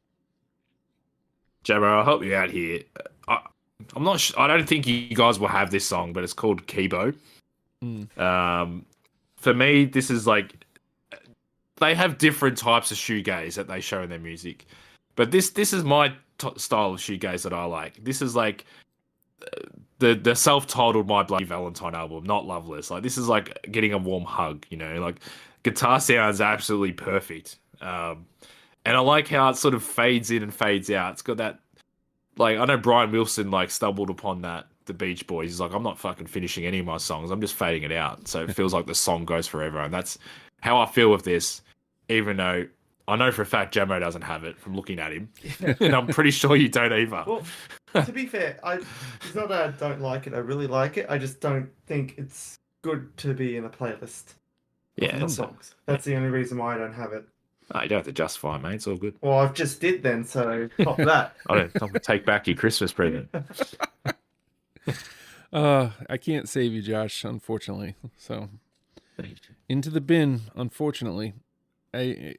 Jabber, I'll help you out here. I'm not. I don't think you guys will have this song, but it's called Kibo. For me, this is like they have different types of shoegaze that they show in their music, but this is my style of shoegaze that I like. This is like the self-titled My Bloody Valentine album, not Loveless. Like this is like getting a warm hug, you know. Like guitar sounds absolutely perfect, and I like how it sort of fades in and fades out. It's got that, like I know Brian Wilson like stumbled upon that. The Beach Boys. He's like, I'm not fucking finishing any of my songs. I'm just fading it out. So it feels like the song goes forever, and that's how I feel with this. Even though I know for a fact Jamo doesn't have it from looking at him, and I'm pretty sure you don't either. Well, to be fair, it's not that I don't like it. I really like it. I just don't think it's good to be in a playlist. Yeah, Of songs. That's the only reason why I don't have it. Oh, you don't have to justify it, mate. It's all good. Well, I've just did then, so pop that. I'm gonna take back your Christmas present. I can't save you, Josh, unfortunately. So into the bin, unfortunately. I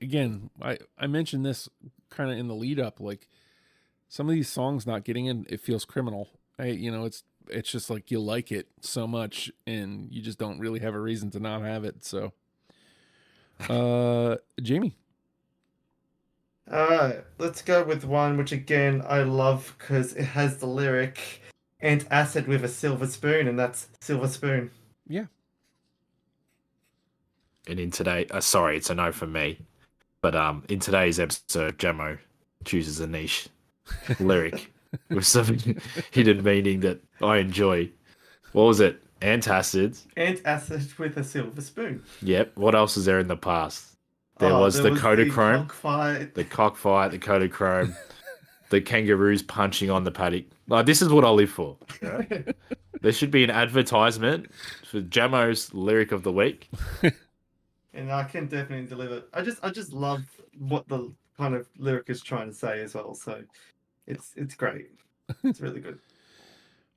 mentioned this kind of in the lead up, like some of these songs not getting in, it feels criminal. It's just like you like it so much and you just don't really have a reason to not have it. So Jamie. Let's go with one which again I love because it has the lyric "Antacid with a silver spoon," and that's Silver Spoon. Yeah. And in today, sorry, it's a no for me. But in today's episode, Jamo chooses a niche lyric with some hidden meaning that I enjoy. What was it? Antacids. Antacid with a silver spoon. Yep. What else was there in the past? There was the Kodachrome, the cockfight, the Kodachrome, the kangaroos punching on the paddock. Like, this is what I live for. Right? There should be an advertisement for Jamo's lyric of the week. And I can definitely deliver. I just love what the kind of lyric is trying to say as well. So it's great. It's really good.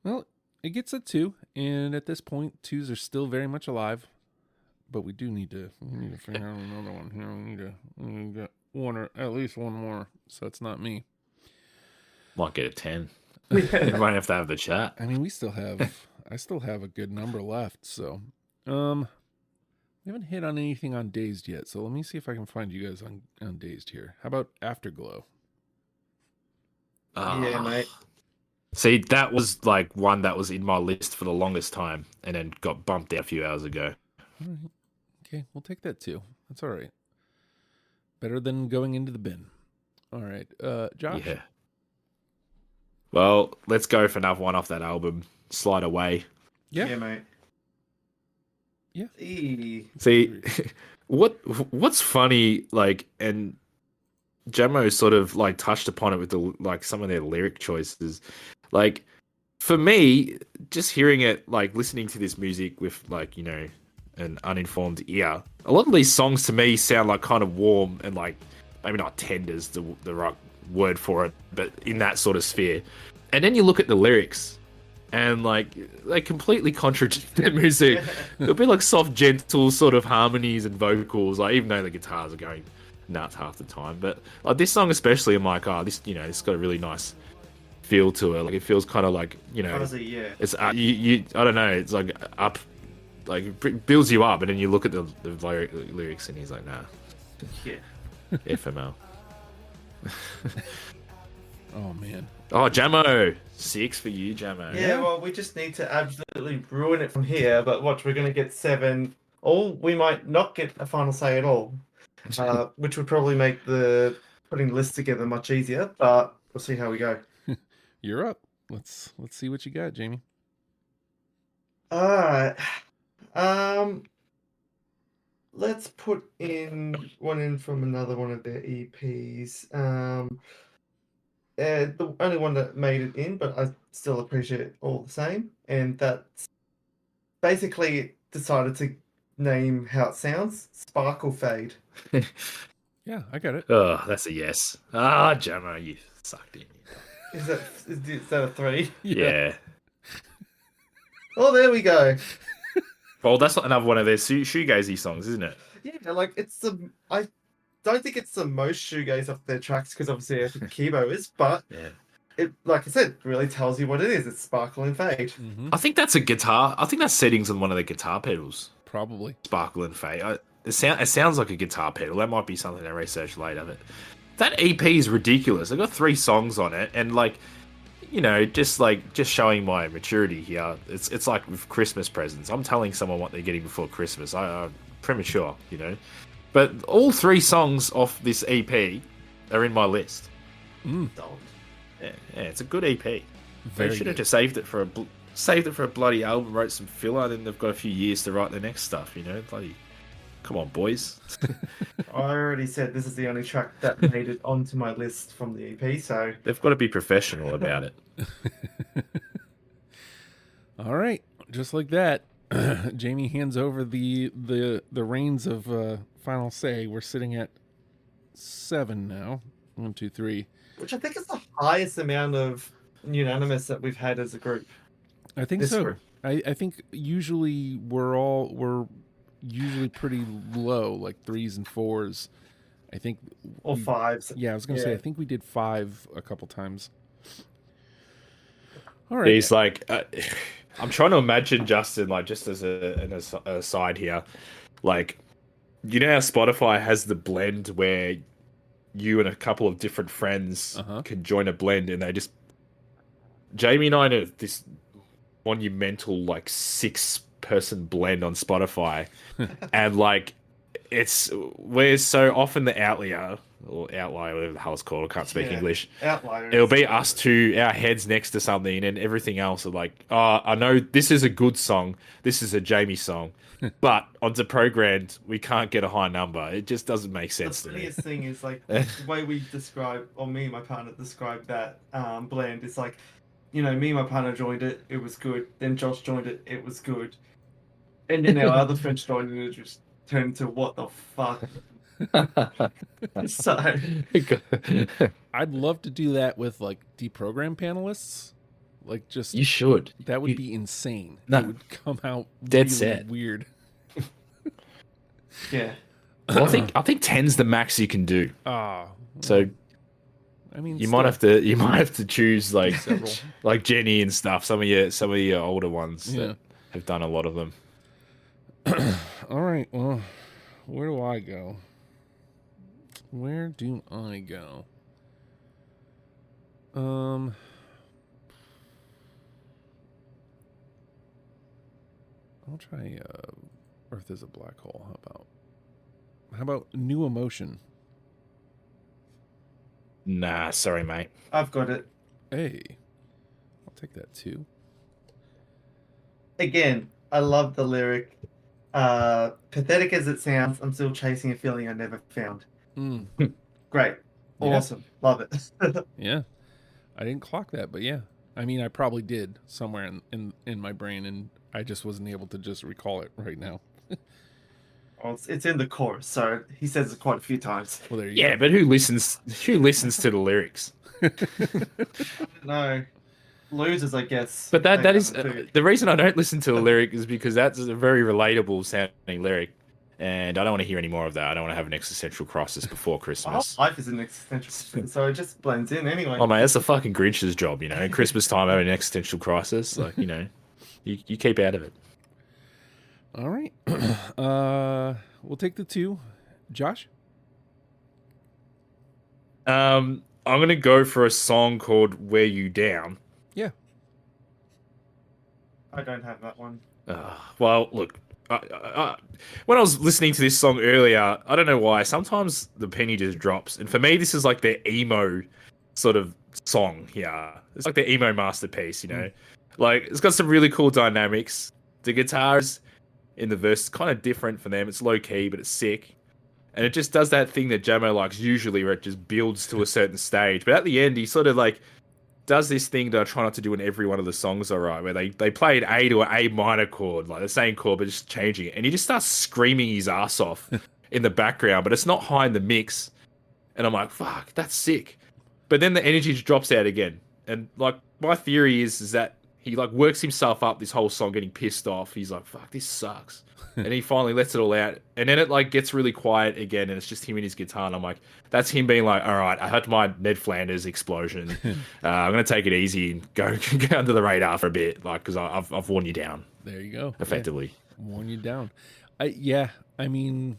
Well, it gets a 2, and at this point, 2s are still very much alive. But we need to figure out another one here. We need to get one or at least one more, so it's not me. Might get a 10. You might have to have the chat. I mean, I still have a good number left. So, we haven't hit on anything on Dazed yet. So let me see if I can find you guys on Dazed here. How about Afterglow? Yeah, mate. See, that was like one that was in my list for the longest time, and then got bumped out a few hours ago. All right. Okay, we'll take that too. That's all right. Better than going into the bin. All right, Josh. Yeah. Well, let's go for another one off that album. Slide Away. Yeah, mate. Yeah. See, what's funny, like, and Jamo sort of like touched upon it with some of their lyric choices. Like, for me, just hearing it, like listening to this music with an uninformed ear, a lot of these songs to me sound like kind of warm and like maybe not tender's the right word for it, but in that sort of sphere. And then you look at the lyrics and like they completely contradict their music. It'll be like soft, gentle sort of harmonies and vocals, like even though the guitars are going nuts half the time. But like this song especially, I'm like, oh, this it's got a really nice feel to it. Like it feels kind of like Honestly, yeah. It's you I don't know, it's like up. Like it builds you up, and then you look at the lyrics, and he's like, "Nah, Yeah. FML." Oh man. Oh, Jamo, 6 for you, Jamo. Yeah, well, we just need to absolutely ruin it from here. But watch, we're going to get 7. Or we might not get a final say at all, which would probably make the putting the list together much easier. But we'll see how we go. You're up. Let's see what you got, Jamie. All right. Let's put in one from another one of their EPs. The only one that made it in, but I still appreciate it all the same. And that's basically decided to name how it sounds: Sparkle Fade. Yeah, I got it. Oh, that's a yes. Ah, Jamo, you sucked in. Is that a 3? Yeah. Oh, there we go. Well, that's another one of their shoegazy songs, isn't it? Yeah, like I don't think it's the most shoegaze off their tracks because obviously I think Kibo is, but Yeah. it, like I said, really tells you what it is. It's Sparkle and Fade. Mm-hmm. I think that's a guitar. I think that's settings on one of the guitar pedals. Probably. Sparkle and Fade. It sounds like a guitar pedal. That might be something I research later. But that EP is ridiculous. They got 3 songs on it, and like, just showing my maturity here. It's like with Christmas presents. I'm telling someone what they're getting before Christmas. I'm premature, But all 3 songs off this EP are in my list. Mm. Yeah, it's a good EP. Very They should have good. just saved it for a bloody album, wrote some filler, then they've got a few years to write their next stuff. Bloody Come on, boys. I already said this is the only track that made it onto my list from the EP, so They've got to be professional about it. All right, just like that, Jamie hands over the reins of final say. We're sitting at 7 now. 1, 2, 3. which I think is the highest amount of unanimous that we've had as a group. I think This so. group. I think usually we're usually pretty low, like 3s and 4s. I think Or fives. Yeah, I was gonna say Yeah. I think we did 5 a couple times. All right. He's like, I'm trying to imagine Justin, like, just as an aside here, like, you know how Spotify has the blend where you and a couple of different friends can join a blend, and they just Jamie and I know this monumental like 6-person blend on Spotify, and like we're so often the outlier or outlier, whatever the hell it's called. I can't speak English. Outliers. It'll be us two, our heads next to something, and everything else are like, oh, I know this is a good song. This is a Jamie song. But onto Programmed, we can't get a high number. It just doesn't make sense The to me. funniest thing is like the way we describe, or me and my partner describe that blend. It's like, you know, me and my partner joined it, it was good. Then Josh joined it, it was good. And then our other friends joined it, it just turned into what the fuck. So I'd love to do that with like deprogram panelists. Like just You should. that would You- be insane. No. It would come out Dead really set. weird. yeah. Well, I think 10's the max you can do. Ah, So I mean, you still, might have to choose like Several. like Jenny and stuff. Some of your older ones Yeah. that have done a lot of them. All right. Well, where do I go? Where do I go? I'll try Earth is a Black Hole. How about New Emotion? Nah, sorry, mate. I've got it. Hey, I'll take that too. Again, I love the lyric. Pathetic as it sounds, I'm still chasing a feeling I never found. Mm, Great. Yeah. Awesome. Love it. yeah, I didn't clock that, but yeah, I mean, I probably did somewhere in my brain, and I just wasn't able to just recall it right now. Well, it's in the chorus, so he says it quite a few times. Well, there you Yeah, go. but who listens to the lyrics? No. Losers, I guess. But that They is have it too. the reason I don't listen to a lyric is because that's a very relatable sounding lyric, and I don't want to hear any more of that. I don't want to have an existential crisis before Well, Christmas. life is an existential, so it just blends in anyway. Oh mate, that's the fucking Grinch's job, you know. Christmas time having an existential crisis, like you know, you keep out of it. All right. We'll take the 2. Josh? I'm gonna go for a song called "Wear You Down." Yeah. I don't have that one. Well, look, when I was listening to this song earlier, I don't know why. Sometimes the penny just drops, and for me, this is like their emo sort of song here. It's like their emo masterpiece, you know. Like it's got some really cool dynamics. The guitars in the verse is kind of different for them. It's low key, but it's sick. And it just does that thing that Jamo likes usually, where it just builds to a certain stage. But at the end, he sort of like does this thing that I try not to do in every one of the songs, alright, where they play an A to an A minor chord, like the same chord, but just changing it. And he just starts screaming his ass off in the background, but it's not high in the mix. And I'm like, fuck, that's sick. But then the energy just drops out again. And like my theory is that he like works himself up this whole song getting pissed off. He's like, fuck, this sucks. And he finally lets it all out. And then it like gets really quiet again, and it's just him and his guitar. And I'm like, that's him being like, all right, I had my Ned Flanders explosion. I'm gonna take it easy and go under the radar for a bit, like because I've worn you down There you go. effectively. Yeah, worn you down. I mean,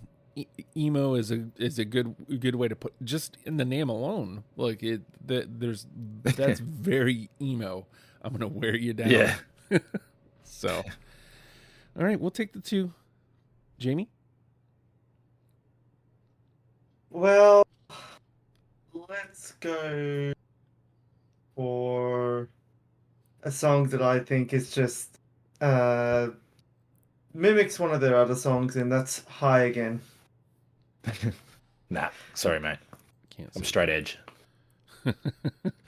emo is a good way to put just in the name alone. Like that's very emo. I'm gonna wear you down. Yeah. So, all right, we'll take the 2. Jamie. Well, let's go for a song that I think is just mimics one of their other songs, and that's High Again. Nah, sorry, mate. Can't I'm say. straight edge.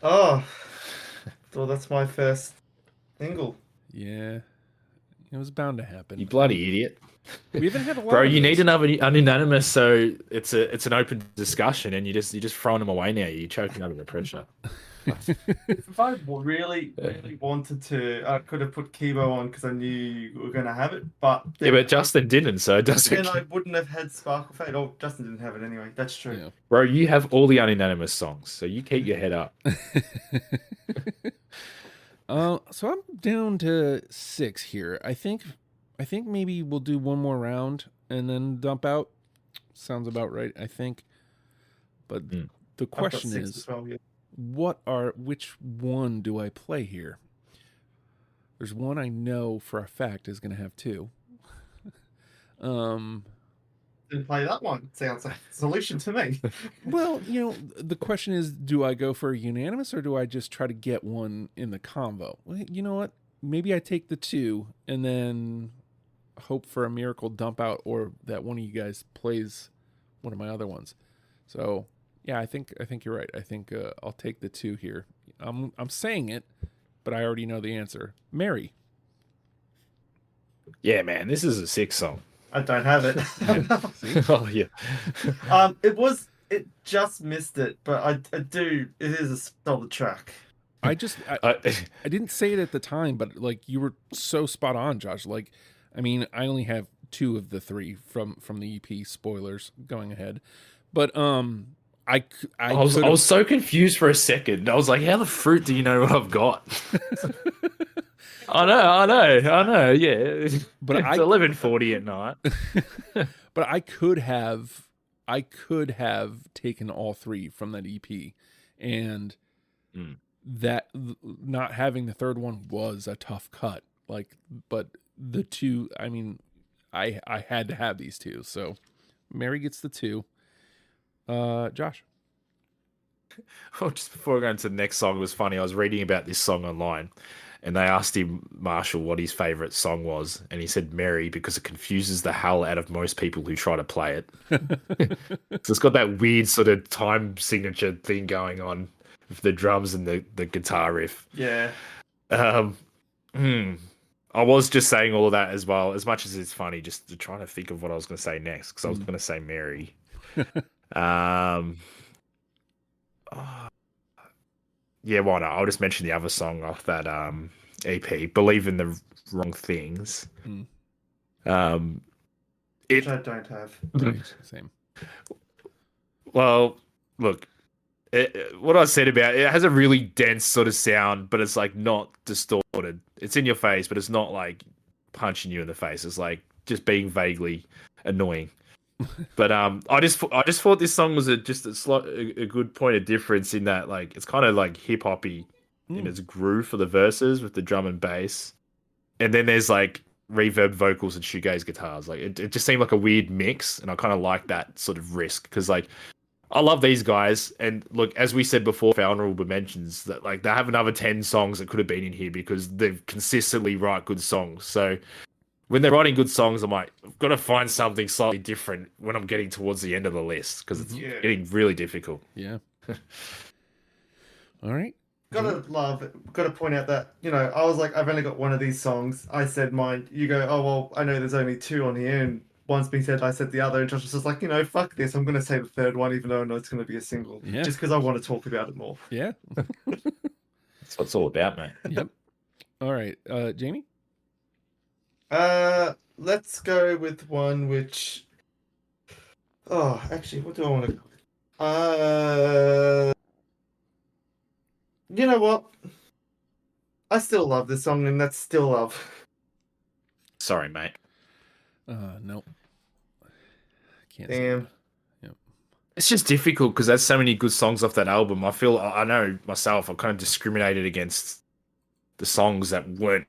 Oh, well, that's my first single. Yeah, it was bound to happen. You bloody idiot. We haven't had a lot. Bro, of you those. need another unanimous, so it's an open discussion, and you're just throwing them away now. You're choking under the pressure. If I really wanted to, I could have put Kibo on because I knew you were going to have it, but Yeah, but Justin didn't, so it doesn't. then I wouldn't have had Sparkle Fade. Oh, Justin didn't have it anyway. That's true. Yeah. Bro, you have all the unanimous songs, so you keep your head up. So I'm down to 6 here. I think maybe we'll do one more round and then dump out. Sounds about right, I think. But the I've got question 6 is, as well, yeah. which one do I play here? There's one I know for a fact is going to have 2. Didn't play that one. Sounds like a solution to me. Well, the question is, do I go for a unanimous or do I just try to get one in the convo? Well, you know what? Maybe I take the 2 and then hope for a miracle dump out, or that one of you guys plays one of my other ones. So, yeah, I think you're right. I think I'll take the 2 here. I'm saying it, but I already know the answer. Mary. Yeah, man, this is a 6 song. I don't have it. Oh yeah. It just missed it, but I do. It is a solid track. I didn't say it at the time, but like you were so spot on, Josh. Like, I mean, I only have 2 of the 3 from the EP. Spoilers going ahead, but I was so confused for a second. I was like, how the fruit do you know what I've got? I know. Yeah, But it's I- 11:40 at night. but I could have taken all 3 from that EP, and that not having the third one was a tough cut. Like, but the 2, I mean, I had to have these 2. So Mary gets the 2. Josh. Oh, just before I go into the next song, it was funny. I was reading about this song online, and they asked him, Marshall, what his favorite song was, and he said Mary because it confuses the hell out of most people who try to play it. So it's got that weird sort of time signature thing going on with the drums and the guitar riff. Yeah. I was just saying all of that as well, as much as it's funny, just trying to think of what I was going to say next, because I was going to say Mary. Yeah, why not? I'll just mention the other song off that EP, Believe in the Wrong Things. Which I don't have. Same. Well, look, what I said about it has a really dense sort of sound, but it's like not distorted. It's in your face, but it's not like punching you in the face. It's like just being vaguely annoying. But I just thought this song was a good point of difference in that, like, it's kind of like hip hoppy in its groove for the verses with the drum and bass, and then there's like reverb vocals and shoegaze guitars. Like it just seemed like a weird mix, and I kind of like that sort of risk because like I love these guys, and look, as we said before, for honorable mentions, that like they have another 10 songs that could have been in here because they consistently write good songs. So when they're writing good songs, I'm like, I've got to find something slightly different when I'm getting towards the end of the list because it's getting really difficult. Yeah. All right. Gotta point out that, I was like, I've only got one of these songs. I said mine. You go, oh, well, I know there's only 2 on here, and one's been said, I said the other, and Josh was just like, fuck this. I'm going to say the third one, even though I know it's going to be a single. Yeah. Just because I want to talk about it more. Yeah. That's what it's all about, mate. Yep. All right. Jamie? Let's go with one which... Oh, actually, what do I want to... You know what? I still love this song, and that's Still Love. Sorry, mate. Nope. Can't say Damn. that. Yep. It's just difficult because there's so many good songs off that album. I know myself, I kind of discriminated against the songs that weren't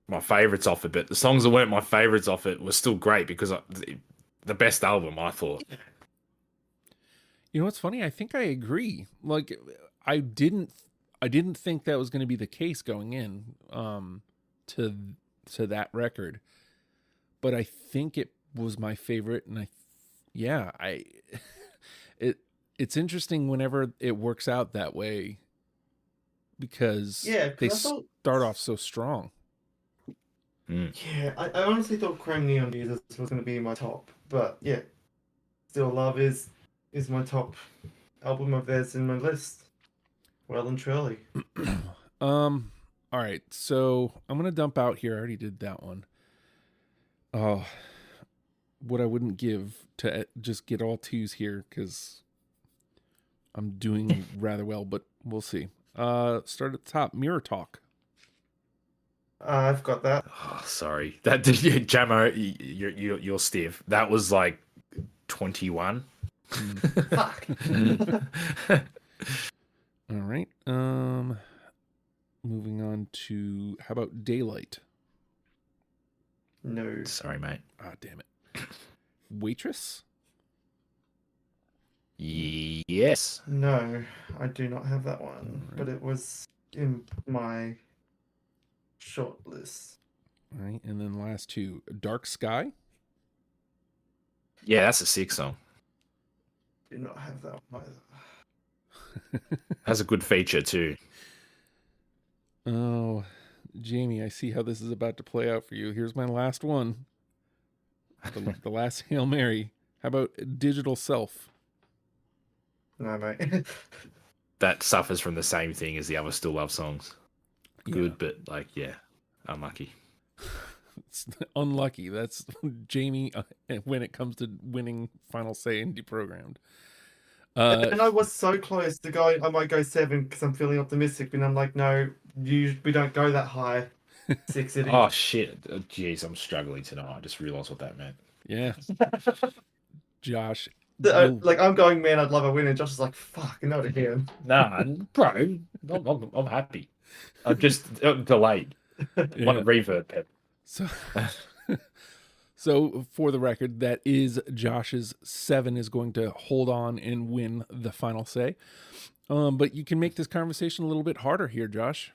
my favorites off it, but the songs that weren't my favorites off it were still great because the best album, I thought. You know what's funny? I think I agree. Like, I didn't think that was going to be the case going in to that record, but I think it was my favorite, and it's interesting whenever it works out that way because Yeah, they 'cause I thought, start off so strong. yeah, I honestly thought Chrome Neon Jesus was going to be my top, but yeah, Still Love is my top album of theirs in my list. Well and truly. All right, so I'm gonna dump out here. I already did that one. Oh, what I wouldn't give to just get all twos here because I'm doing rather well, but we'll see. Start at the top. Mirror Talk. I've got that. Oh, sorry. That Jamo, you're stiff. That was like 21. Fuck. All right. Moving on to how about Daylight? No. Sorry, mate. Ah, damn it. Waitress? Yes. No, I do not have that one, Alright. but it was in my short list. All right, and then last two. Dark Sky? Yeah, that's a sick song. Do not have that one either. Has a good feature too. Oh, Jamie, I see how this is about to play out for you. Here's my last one. The last Hail Mary. How about Digital Self? No, mate. That suffers from the same thing as the other Still Love songs. Good, but like, yeah, unlucky. It's unlucky. That's Jamie when it comes to winning Final Say and Deprogrammed. And I was so close to going, I might go 7 because I'm feeling optimistic, but I'm like, no, we don't go that high. 6 it is. Oh shit! Jeez, I'm struggling tonight. I just realised what that meant. Yeah. Josh. Like, I'm going, man, I'd love a win, and Josh is like, fuck, not again. Nah, bro, I'm happy. I'm just delayed. Want a reverb, Pep. So for the record, that is Josh's 7 is going to hold on and win the Final Say. But you can make this conversation a little bit harder here, Josh.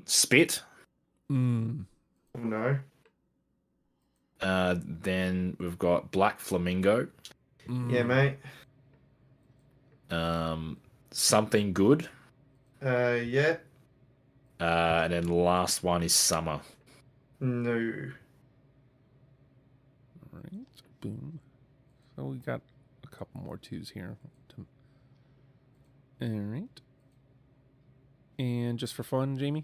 Spit. Mm. No. Then we've got Black Flamingo. Yeah, mate. Something Good. Yeah. And then the last one is Summer. No. All right. Boom. So we got a couple more 2s here. All right. And just for fun, Jamie?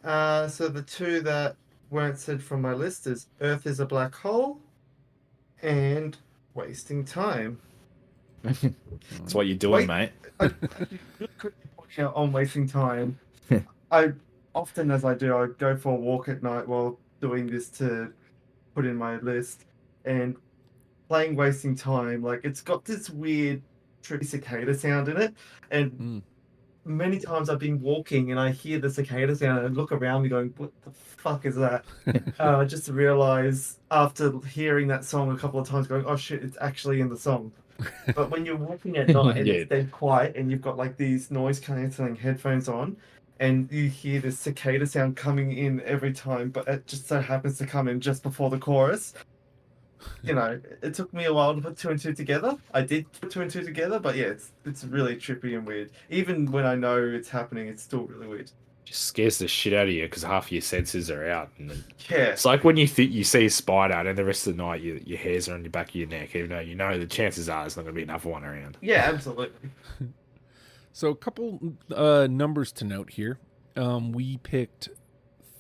So the 2 that weren't said from my list is Earth is a Black Hole and Wasting Time. That's what you're doing, mate. I could point out on Wasting Time. I often, as I do, I go for a walk at night while doing this to put in my list, and playing Wasting Time, like, it's got this weird trippy cicada sound in it, and many times I've been walking and I hear the cicada sound and I look around me going, what the fuck is that? Just to realize after hearing that song a couple of times going, oh shit, it's actually in the song. But when you're walking at night and it's dead quiet and you've got like these noise cancelling headphones on and you hear this cicada sound coming in every time, but it just so happens to come in just before the chorus. You know, it took me a while to put 2 and 2 together. I did put 2 and 2 together, but yeah, it's really trippy and weird. Even when I know it's happening, it's still really weird. Just scares the shit out of you because half your senses are out. And then... Yeah. It's like when you think you see a spider and then the rest of the night your hairs are on the back of your neck, even though you know the chances are there's not going to be another one around. Yeah, absolutely. So a couple numbers to note here. We picked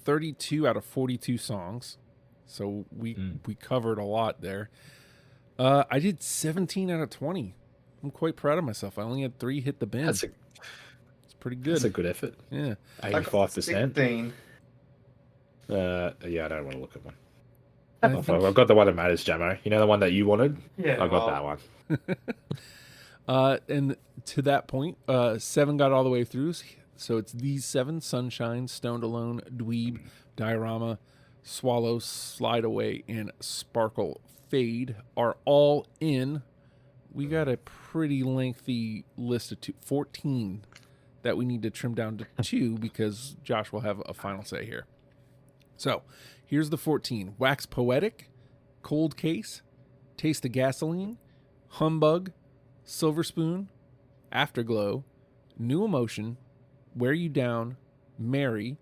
32 out of 42 songs. So we covered a lot there. I did 17 out of 20. I'm quite proud of myself. I only had 3 hit the bin. It's pretty good. That's a good effort. Yeah. 85%. 16. Yeah, I don't want to look at one. I think- I've got the one that matters, Jamo. You know the one that you wanted? Yeah, I got that one. And to that point, 7 got all the way through. So it's these 7: Sunshine, Stoned Alone, Dweeb, Diorama, Swallow, Slide Away, and Sparkle Fade are all in. We got a pretty lengthy list of 14 that we need to trim down to 2 because Josh will have a final say here. So here's the 14. Wax Poetic, Cold Case, Taste of Gasoline, Humbug, Silver Spoon, Afterglow, New Emotion, Wear You Down, Mary,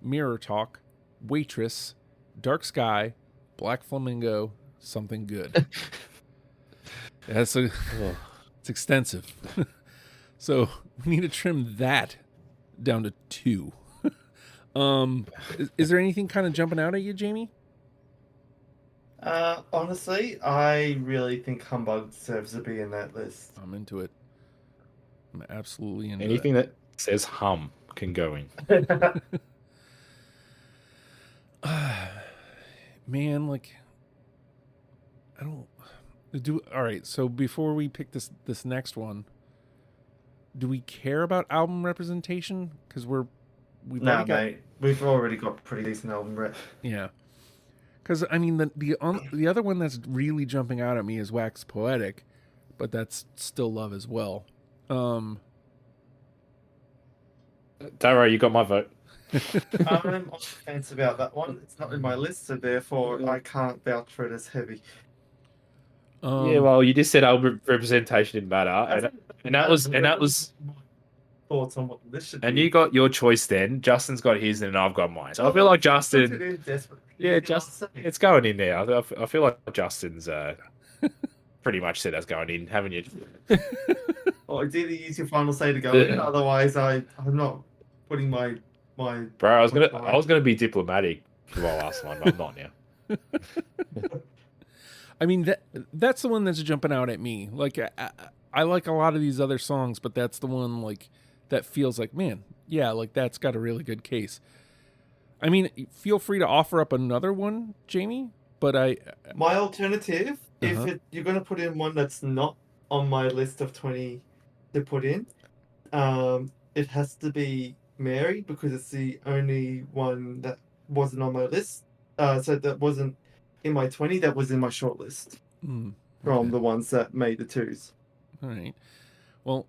Mirror Talk, Waitress, Dark Sky, Black Flamingo, Something Good. It's extensive. So we need to trim that down to 2. Is there anything kind of jumping out at you, Jamie? Honestly, I really think Humbug deserves to be in that list. I'm into it. I'm absolutely into Anything that says hum can go in. Man, like, I don't do. All right, so before we pick this next one, do we care about album representation? Because we've Nah, already got, mate, we've already got pretty decent album rep. yeah. Because I mean, the other one that's really jumping out at me is Wax Poetic, but that's still love as well. Don't worry, you got my vote. I'm on the fence about that one. It's not in my list, so therefore I can't vouch for it as heavy. Yeah, well, you just said album representation didn't matter, and that was thoughts on what this should and be. you got your choice. Then Justin's got his, and I've got mine. So I feel like Justin. Yeah, Justin, it's going in there. I feel like Justin's pretty much said that's going in, haven't you? Oh, it's either use your final say to go in, otherwise I'm not putting my. Bro, I was gonna be diplomatic for my last one, but I'm not now. I mean, that's the one that's jumping out at me. Like, I like a lot of these other songs, but that's the one, like, that feels like, man, yeah, like, that's got a really good case. I mean, feel free to offer up another one, Jamie, but My alternative, if you're going to put in one that's not on my list of 20 to put in, it has to be Mary, because it's the only one that wasn't on my list. So that wasn't in my 20, that was in my short list from the ones that made the 2s. All right. Well,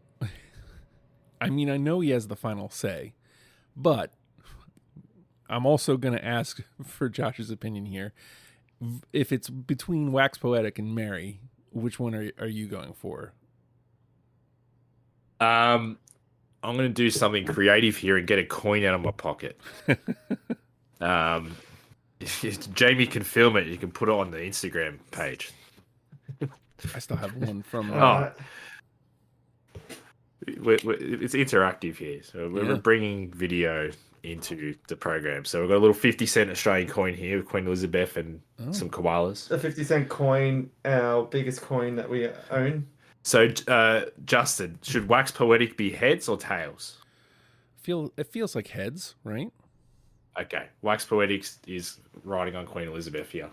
I mean, I know he has the final say, but I'm also going to ask for Josh's opinion here. If it's between Wax Poetic and Mary, which one are you going for? I'm going to do something creative here and get a coin out of my pocket. If Jamie can film it, you can put it on the Instagram page. I still have one from... It's interactive here, so we're bringing video into the program. So we've got a little 50-cent Australian coin here with Queen Elizabeth and some koalas. The 50-cent coin, our biggest coin that we own. So, Justin, should Wax Poetic be heads or tails? It feels like heads, right? Okay, Wax Poetic is riding on Queen Elizabeth here.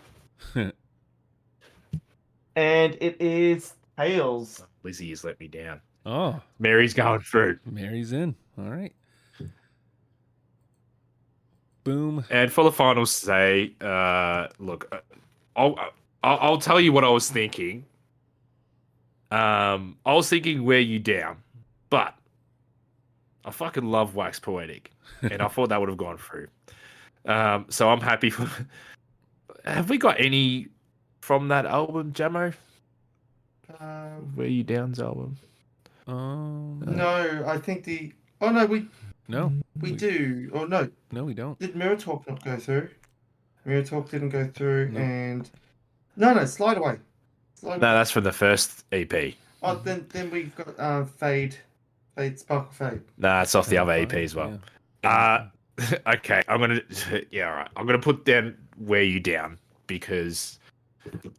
And it is tails. Lizzie has let me down. Oh, Mary's going through. Mary's in. All right. Boom. And for the final say, look, I'll tell you what I was thinking. I was thinking Wear You Down, but I fucking love Wax Poetic, and I thought that would have gone through. So I'm happy for. Have we got any from that album, Jamo? Wear You Down's album. No, I think the. Oh no, we do. Oh no, we don't. Did Mirror Talk not go through? Mirror Talk didn't go through, and no, Slide Away. No, that's from the first EP. Oh, then we've got Fade, Sparkle Fade. Nah, it's off the other EP as well. Yeah. Okay, all right. I'm gonna put down Wear You Down because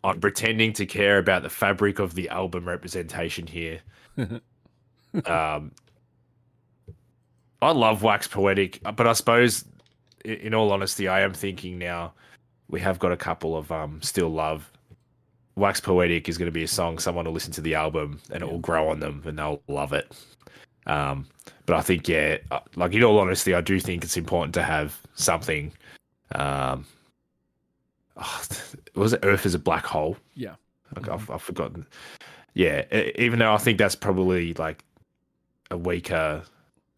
I'm pretending to care about the fabric of the album representation here. I love Wax Poetic, but I suppose, in all honesty, I am thinking now we have got a couple of Still Love. Wax Poetic is going to be a song someone will listen to the album and it will grow on them and they'll love it. But I think, like in all honesty, I do think it's important to have something. Was it Earth is a Black Hole? Yeah. I've forgotten. Yeah, even though I think that's probably like a weaker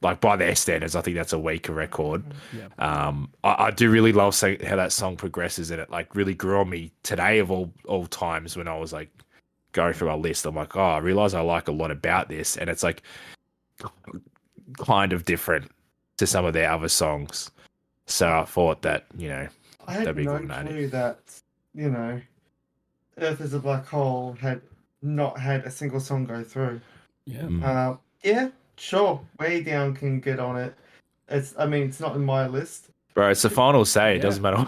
like by their standards, I think that's a weaker record. Yeah. I do really love how that song progresses, and it like really grew on me today of all times when I was like going through my list. I'm like, oh, I realize I like a lot about this, and it's like kind of different to some of their other songs. So I thought that, I had that'd be no good, Natty. clue that, Earth is a Black Hole had not had a single song go through. Yeah. Yeah, sure. Way Down can get on it. It's not in my list. Bro, it's the final say. It doesn't matter.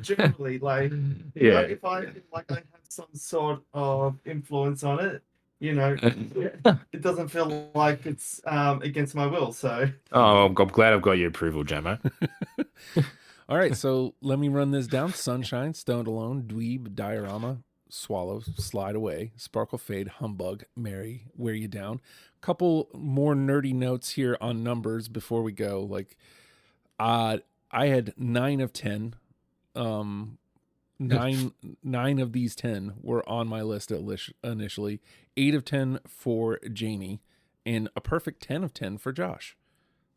Generally, like, Yeah. if I have some sort of influence on it, it doesn't feel like it's against my will. So, Oh, I'm glad I've got your approval, Jamo. All right, so let me run this down. Sunshine, Stoned Alone, Dweeb, Diorama, Swallow, Slide Away, Sparkle Fade, Humbug, Mary, Wear You Down. Couple more nerdy notes here on numbers before we go. Like, I had 9 of 10. Nine of these 10 were on my list initially. 8 of 10 for Jamie, and a perfect 10 of 10 for Josh.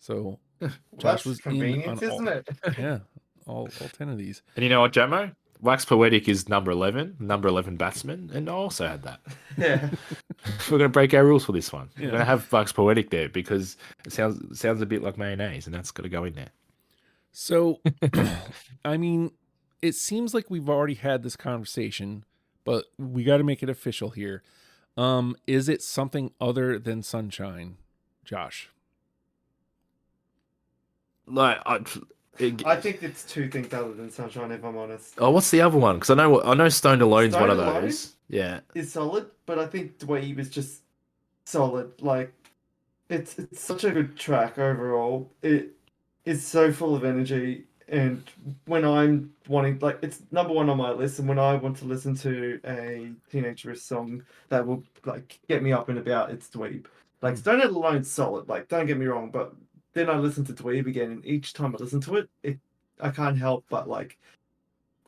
So Josh was convenient, isn't it? Yeah, all 10 of these. And you know what, Jamo? Wax Poetic is number 11 batsman, and I also had that. Yeah. We're going to break our rules for this one. Yeah. We're going to have Wax Poetic there because it sounds a bit like mayonnaise, and that's got to go in there. So, I mean, it seems like we've already had this conversation, but we got to make it official here. Is it something other than Sunshine, Josh? Like, I think it's two things other than Sunshine, if I'm honest. oh, what's the other one? Because I know Stoned Alone's one of Stoned Alone? those. Yeah. It's solid, but I think Dweeb is just solid. Like, it's such a good track overall. It is so full of energy, and when I'm wanting, like, it's number one on my list, and when I want to listen to a Teenage Wrist song that will, like, get me up and about, it's Dweeb. Like, Stoned Alone's solid, like, don't get me wrong, but then I listen to Dweeb again, and each time I listen to it, I can't help but, like,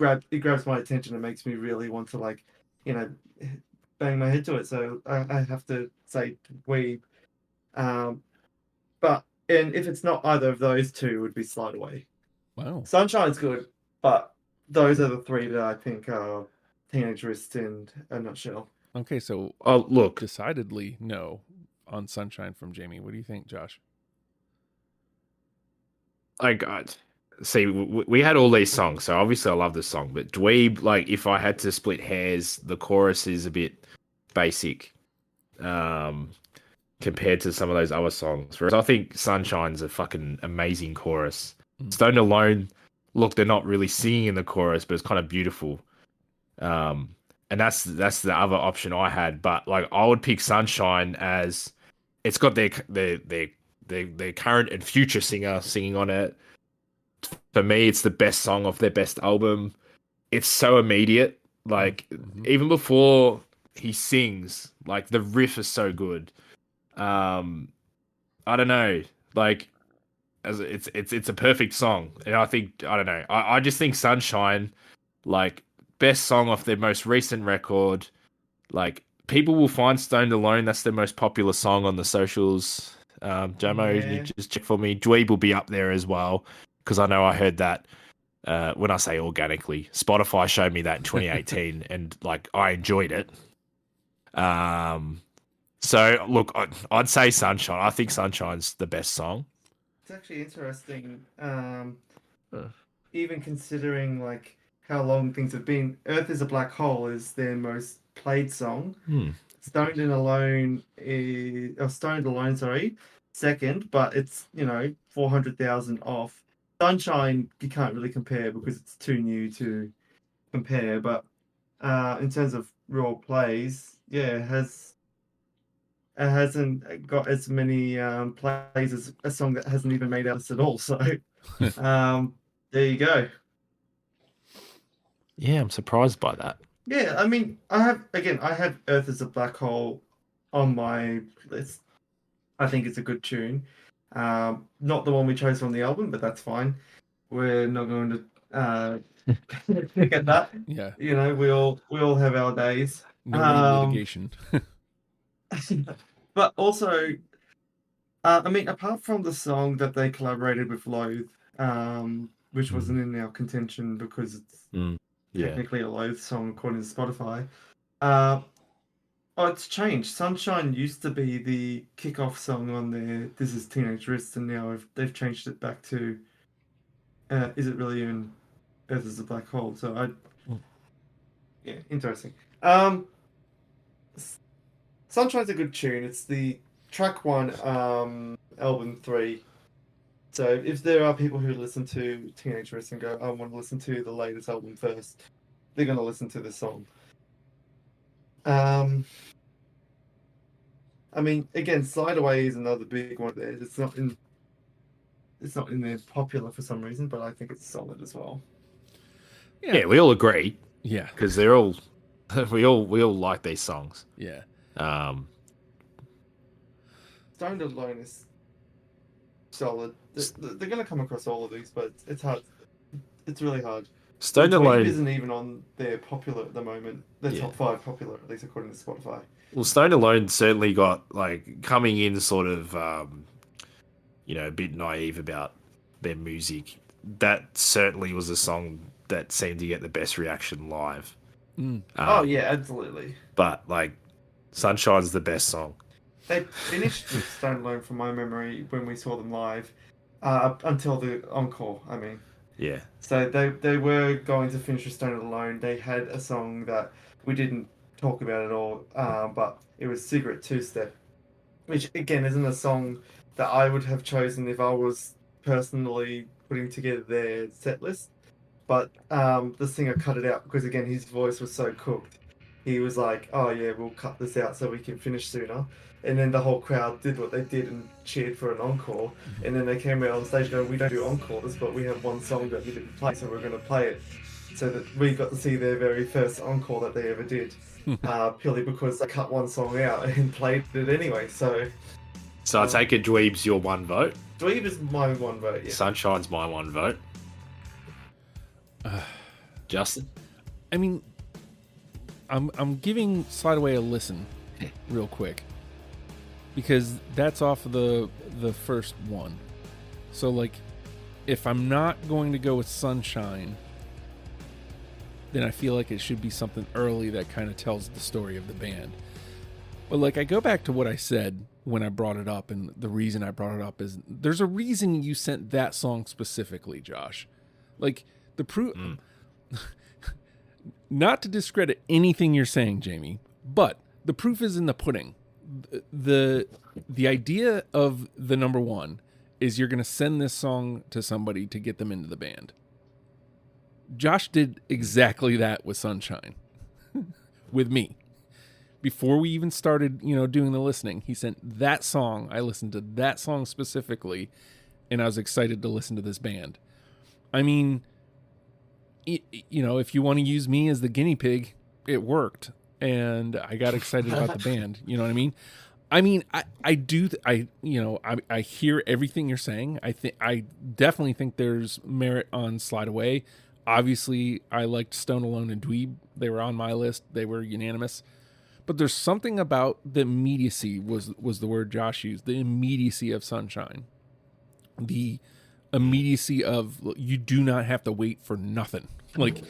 it grabs my attention and makes me really want to, like, bang my head to it. So I have to say Dweeb. And if it's not either of those two, it would be Slide Away. Wow. Sunshine's good, but those are the three that I think are Teenage Wrist in a nutshell. Okay, so Oh, look. decidedly no on Sunshine from Jamie. What do you think, Josh? Like, see, we had all these songs, so obviously I love this song. But Dweeb, like, if I had to split hairs, the chorus is a bit basic compared to some of those other songs. Whereas I think Sunshine's a fucking amazing chorus. Stoned Alone, look, they're not really singing in the chorus, but it's kind of beautiful. And that's the other option I had. But like, I would pick Sunshine as it's got their current and future singer singing on it. For me, it's the best song off their best album. It's so immediate. Like, even before he sings, like, the riff is so good. I don't know. Like, as it's a perfect song. And I think, I don't know. I just think Sunshine, like, best song off their most recent record. Like, people will find Stoned Alone. That's their most popular song on the socials. Jamo, you just check for me. Dweeb will be up there as well, because I know I heard that when I say organically. Spotify showed me that in 2018, and like, I enjoyed it. So look, I'd say Sunshine. I think Sunshine's the best song. It's actually interesting, even considering like how long things have been. Earth is a Black Hole is their most played song. Stoned Alone, second, but it's 400,000 off. Sunshine you can't really compare because it's too new to compare. But in terms of raw plays, yeah, it hasn't got as many plays as a song that hasn't even made us at all. So there you go. Yeah, I'm surprised by that. Yeah, I mean, I have Earth is a Black Hole on my list. I think it's a good tune. Not the one we chose from the album, but that's fine. We're not going to pick at that. Yeah. We all have our days. No litigation. But also, I mean, apart from the song that they collaborated with Loathe, which wasn't in our contention because it's Yeah. technically a Loathe song according to Spotify. It's changed. Sunshine used to be the kickoff song on their This Is Teenage Wrist, and now they've changed it back to Is It Really in Earth Is a Black Hole? So yeah, interesting. Sunshine's a good tune. It's the track 1, album 3. So if there are people who listen to Teenage Wrist and go, I want to listen to the latest album first, they're going to listen to this song. I mean, again, Slide Away is another big one of theirs. It's not in there popular for some reason, but I think it's solid as well. Yeah, we all agree. Yeah. Because they're all we all like these songs. Yeah. Stoned Alone is solid. They're going to come across all of these, but it's hard. It's really hard. Stoned Dweeb Alone isn't even on their popular at the moment. The Yeah. top 5 popular, at least according to Spotify. Well, Stoned Alone certainly got like coming in sort of a bit naive about their music. That certainly was a song that seemed to get the best reaction live. Oh yeah, absolutely. But like, Sunshine's the best song. They finished with Stone Alone from my memory when we saw them live, until the encore. I mean, Yeah. so they were going to finish with Stone Alone. They had a song that we didn't talk about at all, but it was Cigarette Two Step, which again isn't a song that I would have chosen if I was personally putting together their set list. But the singer cut it out because again his voice was so cooked. He was like, "Oh yeah, we'll cut this out so we can finish sooner." And then the whole crowd did what they did and cheered for an encore. And then they came out on stage going, "We don't do encores, but we have one song that we didn't play, so we're going to play it." So that we got to see their very first encore that they ever did, purely because they cut one song out and played it anyway. So I take it Dweeb's your one vote. Dweeb is my one vote. Yeah. Sunshine's my one vote. Justin? I mean, I'm giving Slide Away a listen real quick because that's off of the first one. So like, if I'm not going to go with Sunshine, then I feel like it should be something early that kind of tells the story of the band. But like, I go back to what I said when I brought it up, and the reason I brought it up is there's a reason you sent that song specifically, Josh. Like the proof. Not to discredit anything you're saying, Jamie, but the proof is in the pudding. The idea of the number one is you're going to send this song to somebody to get them into the band. Josh did exactly that with Sunshine, with me. Before we even started, doing the listening, he sent that song. I listened to that song specifically, and I was excited to listen to this band. I mean, if you want to use me as the guinea pig, it worked, and I got excited about the band. You know what I mean? I hear everything you're saying. I definitely think there's merit on Slide Away. Obviously, I liked Stone Alone and Dweeb. They were on my list. They were unanimous. But there's something about the immediacy was the word Josh used. The immediacy of Sunshine. The immediacy of you do not have to wait for nothing. Like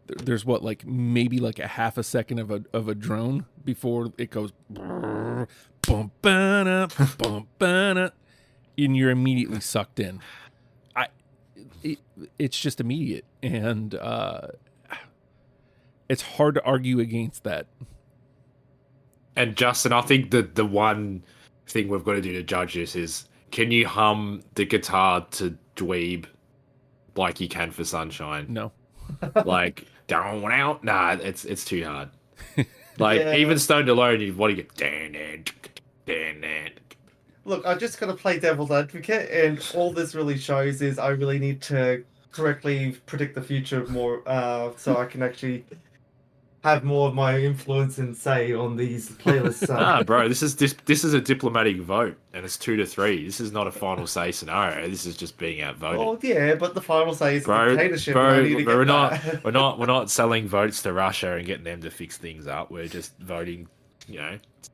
there's maybe a half a second of a drone before it goes bum ba bum ba and you're immediately sucked in. It's just immediate, and it's hard to argue against that. And Justin, I think that the one thing we've got to do to judge this is, can you hum the guitar to Dweeb like you can for Sunshine? No. Like, down out? Nah, it's too hard. Like, even Stoned Alone, what do you get? Look, I just got to play devil's advocate, and all this really shows is I really need to correctly predict the future more, so I can actually have more of my influence and say on these playlists. Bro, this is a diplomatic vote, and it's 2-3. This is not a final say scenario. This is just being outvoted. Oh yeah, but the final say is Bro, dictatorship. We're not selling votes to Russia and getting them to fix things up. We're just voting,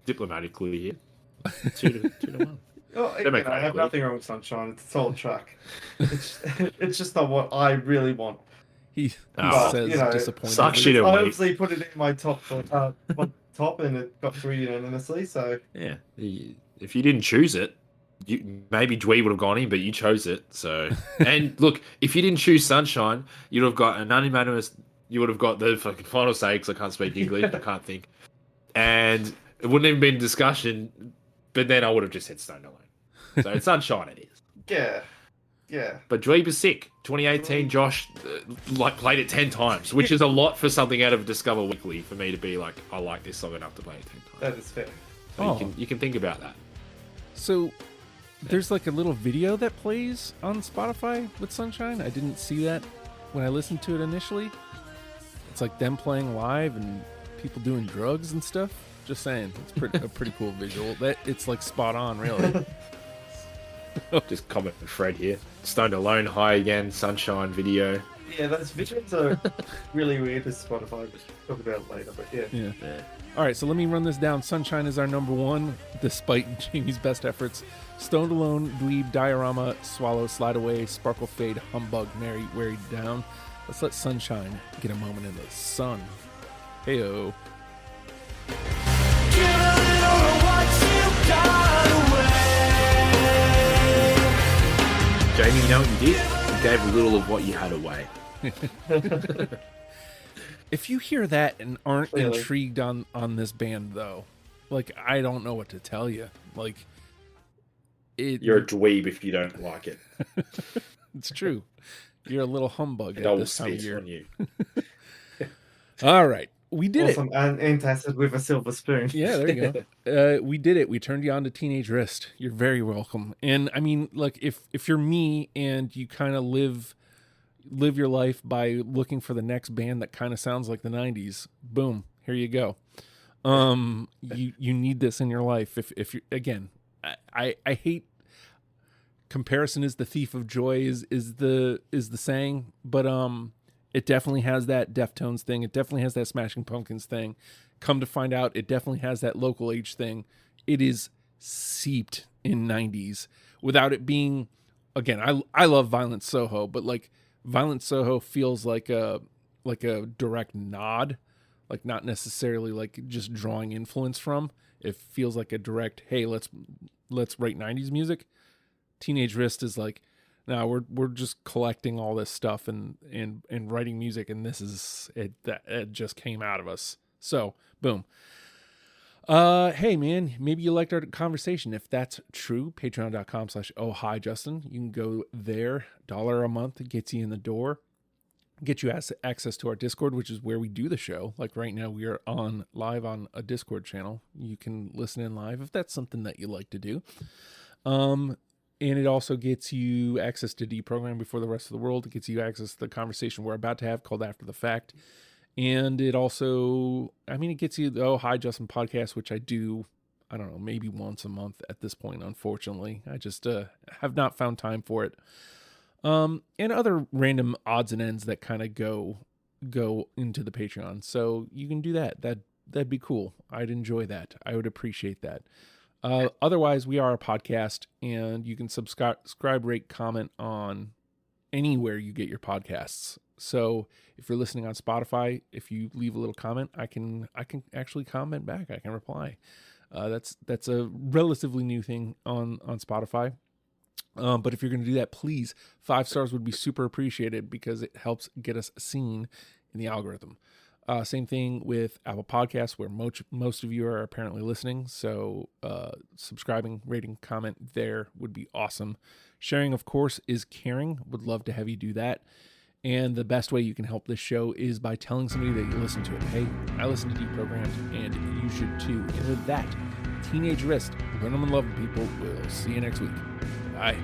diplomatically here. 2 to 1. Well, again, I have nothing wrong with Sunshine. It's a solid track. It's just not what I really want. He But, says you know, disappointed. sucks shit. I obviously put it in my top, and it got through unanimously. So Yeah. If you didn't choose it, maybe Dwee would have gone in, but you chose it. So, and look, if you didn't choose Sunshine, you'd have got an unanimous. You would have got the fucking final say because I can't speak English. I can't think, and it wouldn't even been discussion. But then I would have just said Stone Alone. So it's Sunshine. It is. yeah. But Dweeb is sick. 2018, Josh played it 10 times, which is a lot for something out of Discover Weekly for me to be like, I like this song enough to play it 10 times. That is fair. So you can think about that. So there's like a little video that plays on Spotify with Sunshine. I didn't see that when I listened to it initially. It's like them playing live and people doing drugs and stuff. Just saying, it's a pretty cool visual. That it's like spot on, really. Just comment with Fred here. Stoned Alone, High Again, Sunshine video. Yeah, those visuals are really weird with Spotify. We'll talk about it later, but yeah. All right, so let me run this down. Sunshine is our number one, despite Jamie's best efforts. Stoned Alone, Dweeb, Diorama, Swallow, Slide Away, Sparkle Fade, Humbug, Mary, Wear You Down. Let's let Sunshine get a moment in the sun. Heyo. Jamie, you know what you did? You gave a little of what you had away. If you hear that and aren't Clearly. intrigued on this band, though, like, I don't know what to tell you. Like, You're a dweeb if you don't like it. it's true. You're a little humbug And I at will this time of spit year. on you. All right, we did Awesome. And antacid with a silver spoon. Yeah, there you go. We did it. We turned you on to Teenage Wrist. You're very welcome. And I mean, like, if you're me and you kind of live your life by looking for the next band that kind of sounds like the 90s, boom, here you go. You need this in your life. If you, again, I hate comparison is the thief of joy is the saying, but it definitely has that Deftones thing. It definitely has that Smashing Pumpkins thing. Come to find out, it definitely has that Local H thing. It is seeped in 90s without it being, again, I love Violent Soho, but like Violent Soho feels like a direct nod, like not necessarily like just drawing influence from. It feels like a direct, hey, let's write 90s music. Teenage Wrist is like, no, we're just collecting all this stuff and writing music, and this is it. That it just came out of us. So boom. Hey man, maybe you liked our conversation. If that's true, patreon.com/ohhijustin. You can go there. $1 a month gets you in the door. Get you access to our Discord, which is where we do the show. Like right now, we are live on a Discord channel. You can listen in live if that's something that you like to do. And it also gets you access to Deprogram Before the Rest of the World. It gets you access to the conversation we're about to have called After the Fact. And it also, it gets you the Oh Hi Justin podcast, which I do, I don't know, maybe once a month at this point, unfortunately. I just have not found time for it. And other random odds and ends that kind of go into the Patreon. So you can do that. That'd be cool. I'd enjoy that. I would appreciate that. Otherwise, we are a podcast, and you can subscribe, rate, comment on anywhere you get your podcasts. So if you're listening on Spotify, if you leave a little comment, I can actually comment back. I can reply. That's a relatively new thing on Spotify. But if you're going to do that, please, 5 stars would be super appreciated because it helps get us seen in the algorithm. Same thing with Apple Podcasts, where most of you are apparently listening. So subscribing, rating, comment there would be awesome. Sharing, of course, is caring. Would love to have you do that. And the best way you can help this show is by telling somebody that you listen to it. Hey, I listen to Deprogrammed, and you should too. And with that, Teenage Wrist, learn them and love them, people. We'll see you next week. Bye.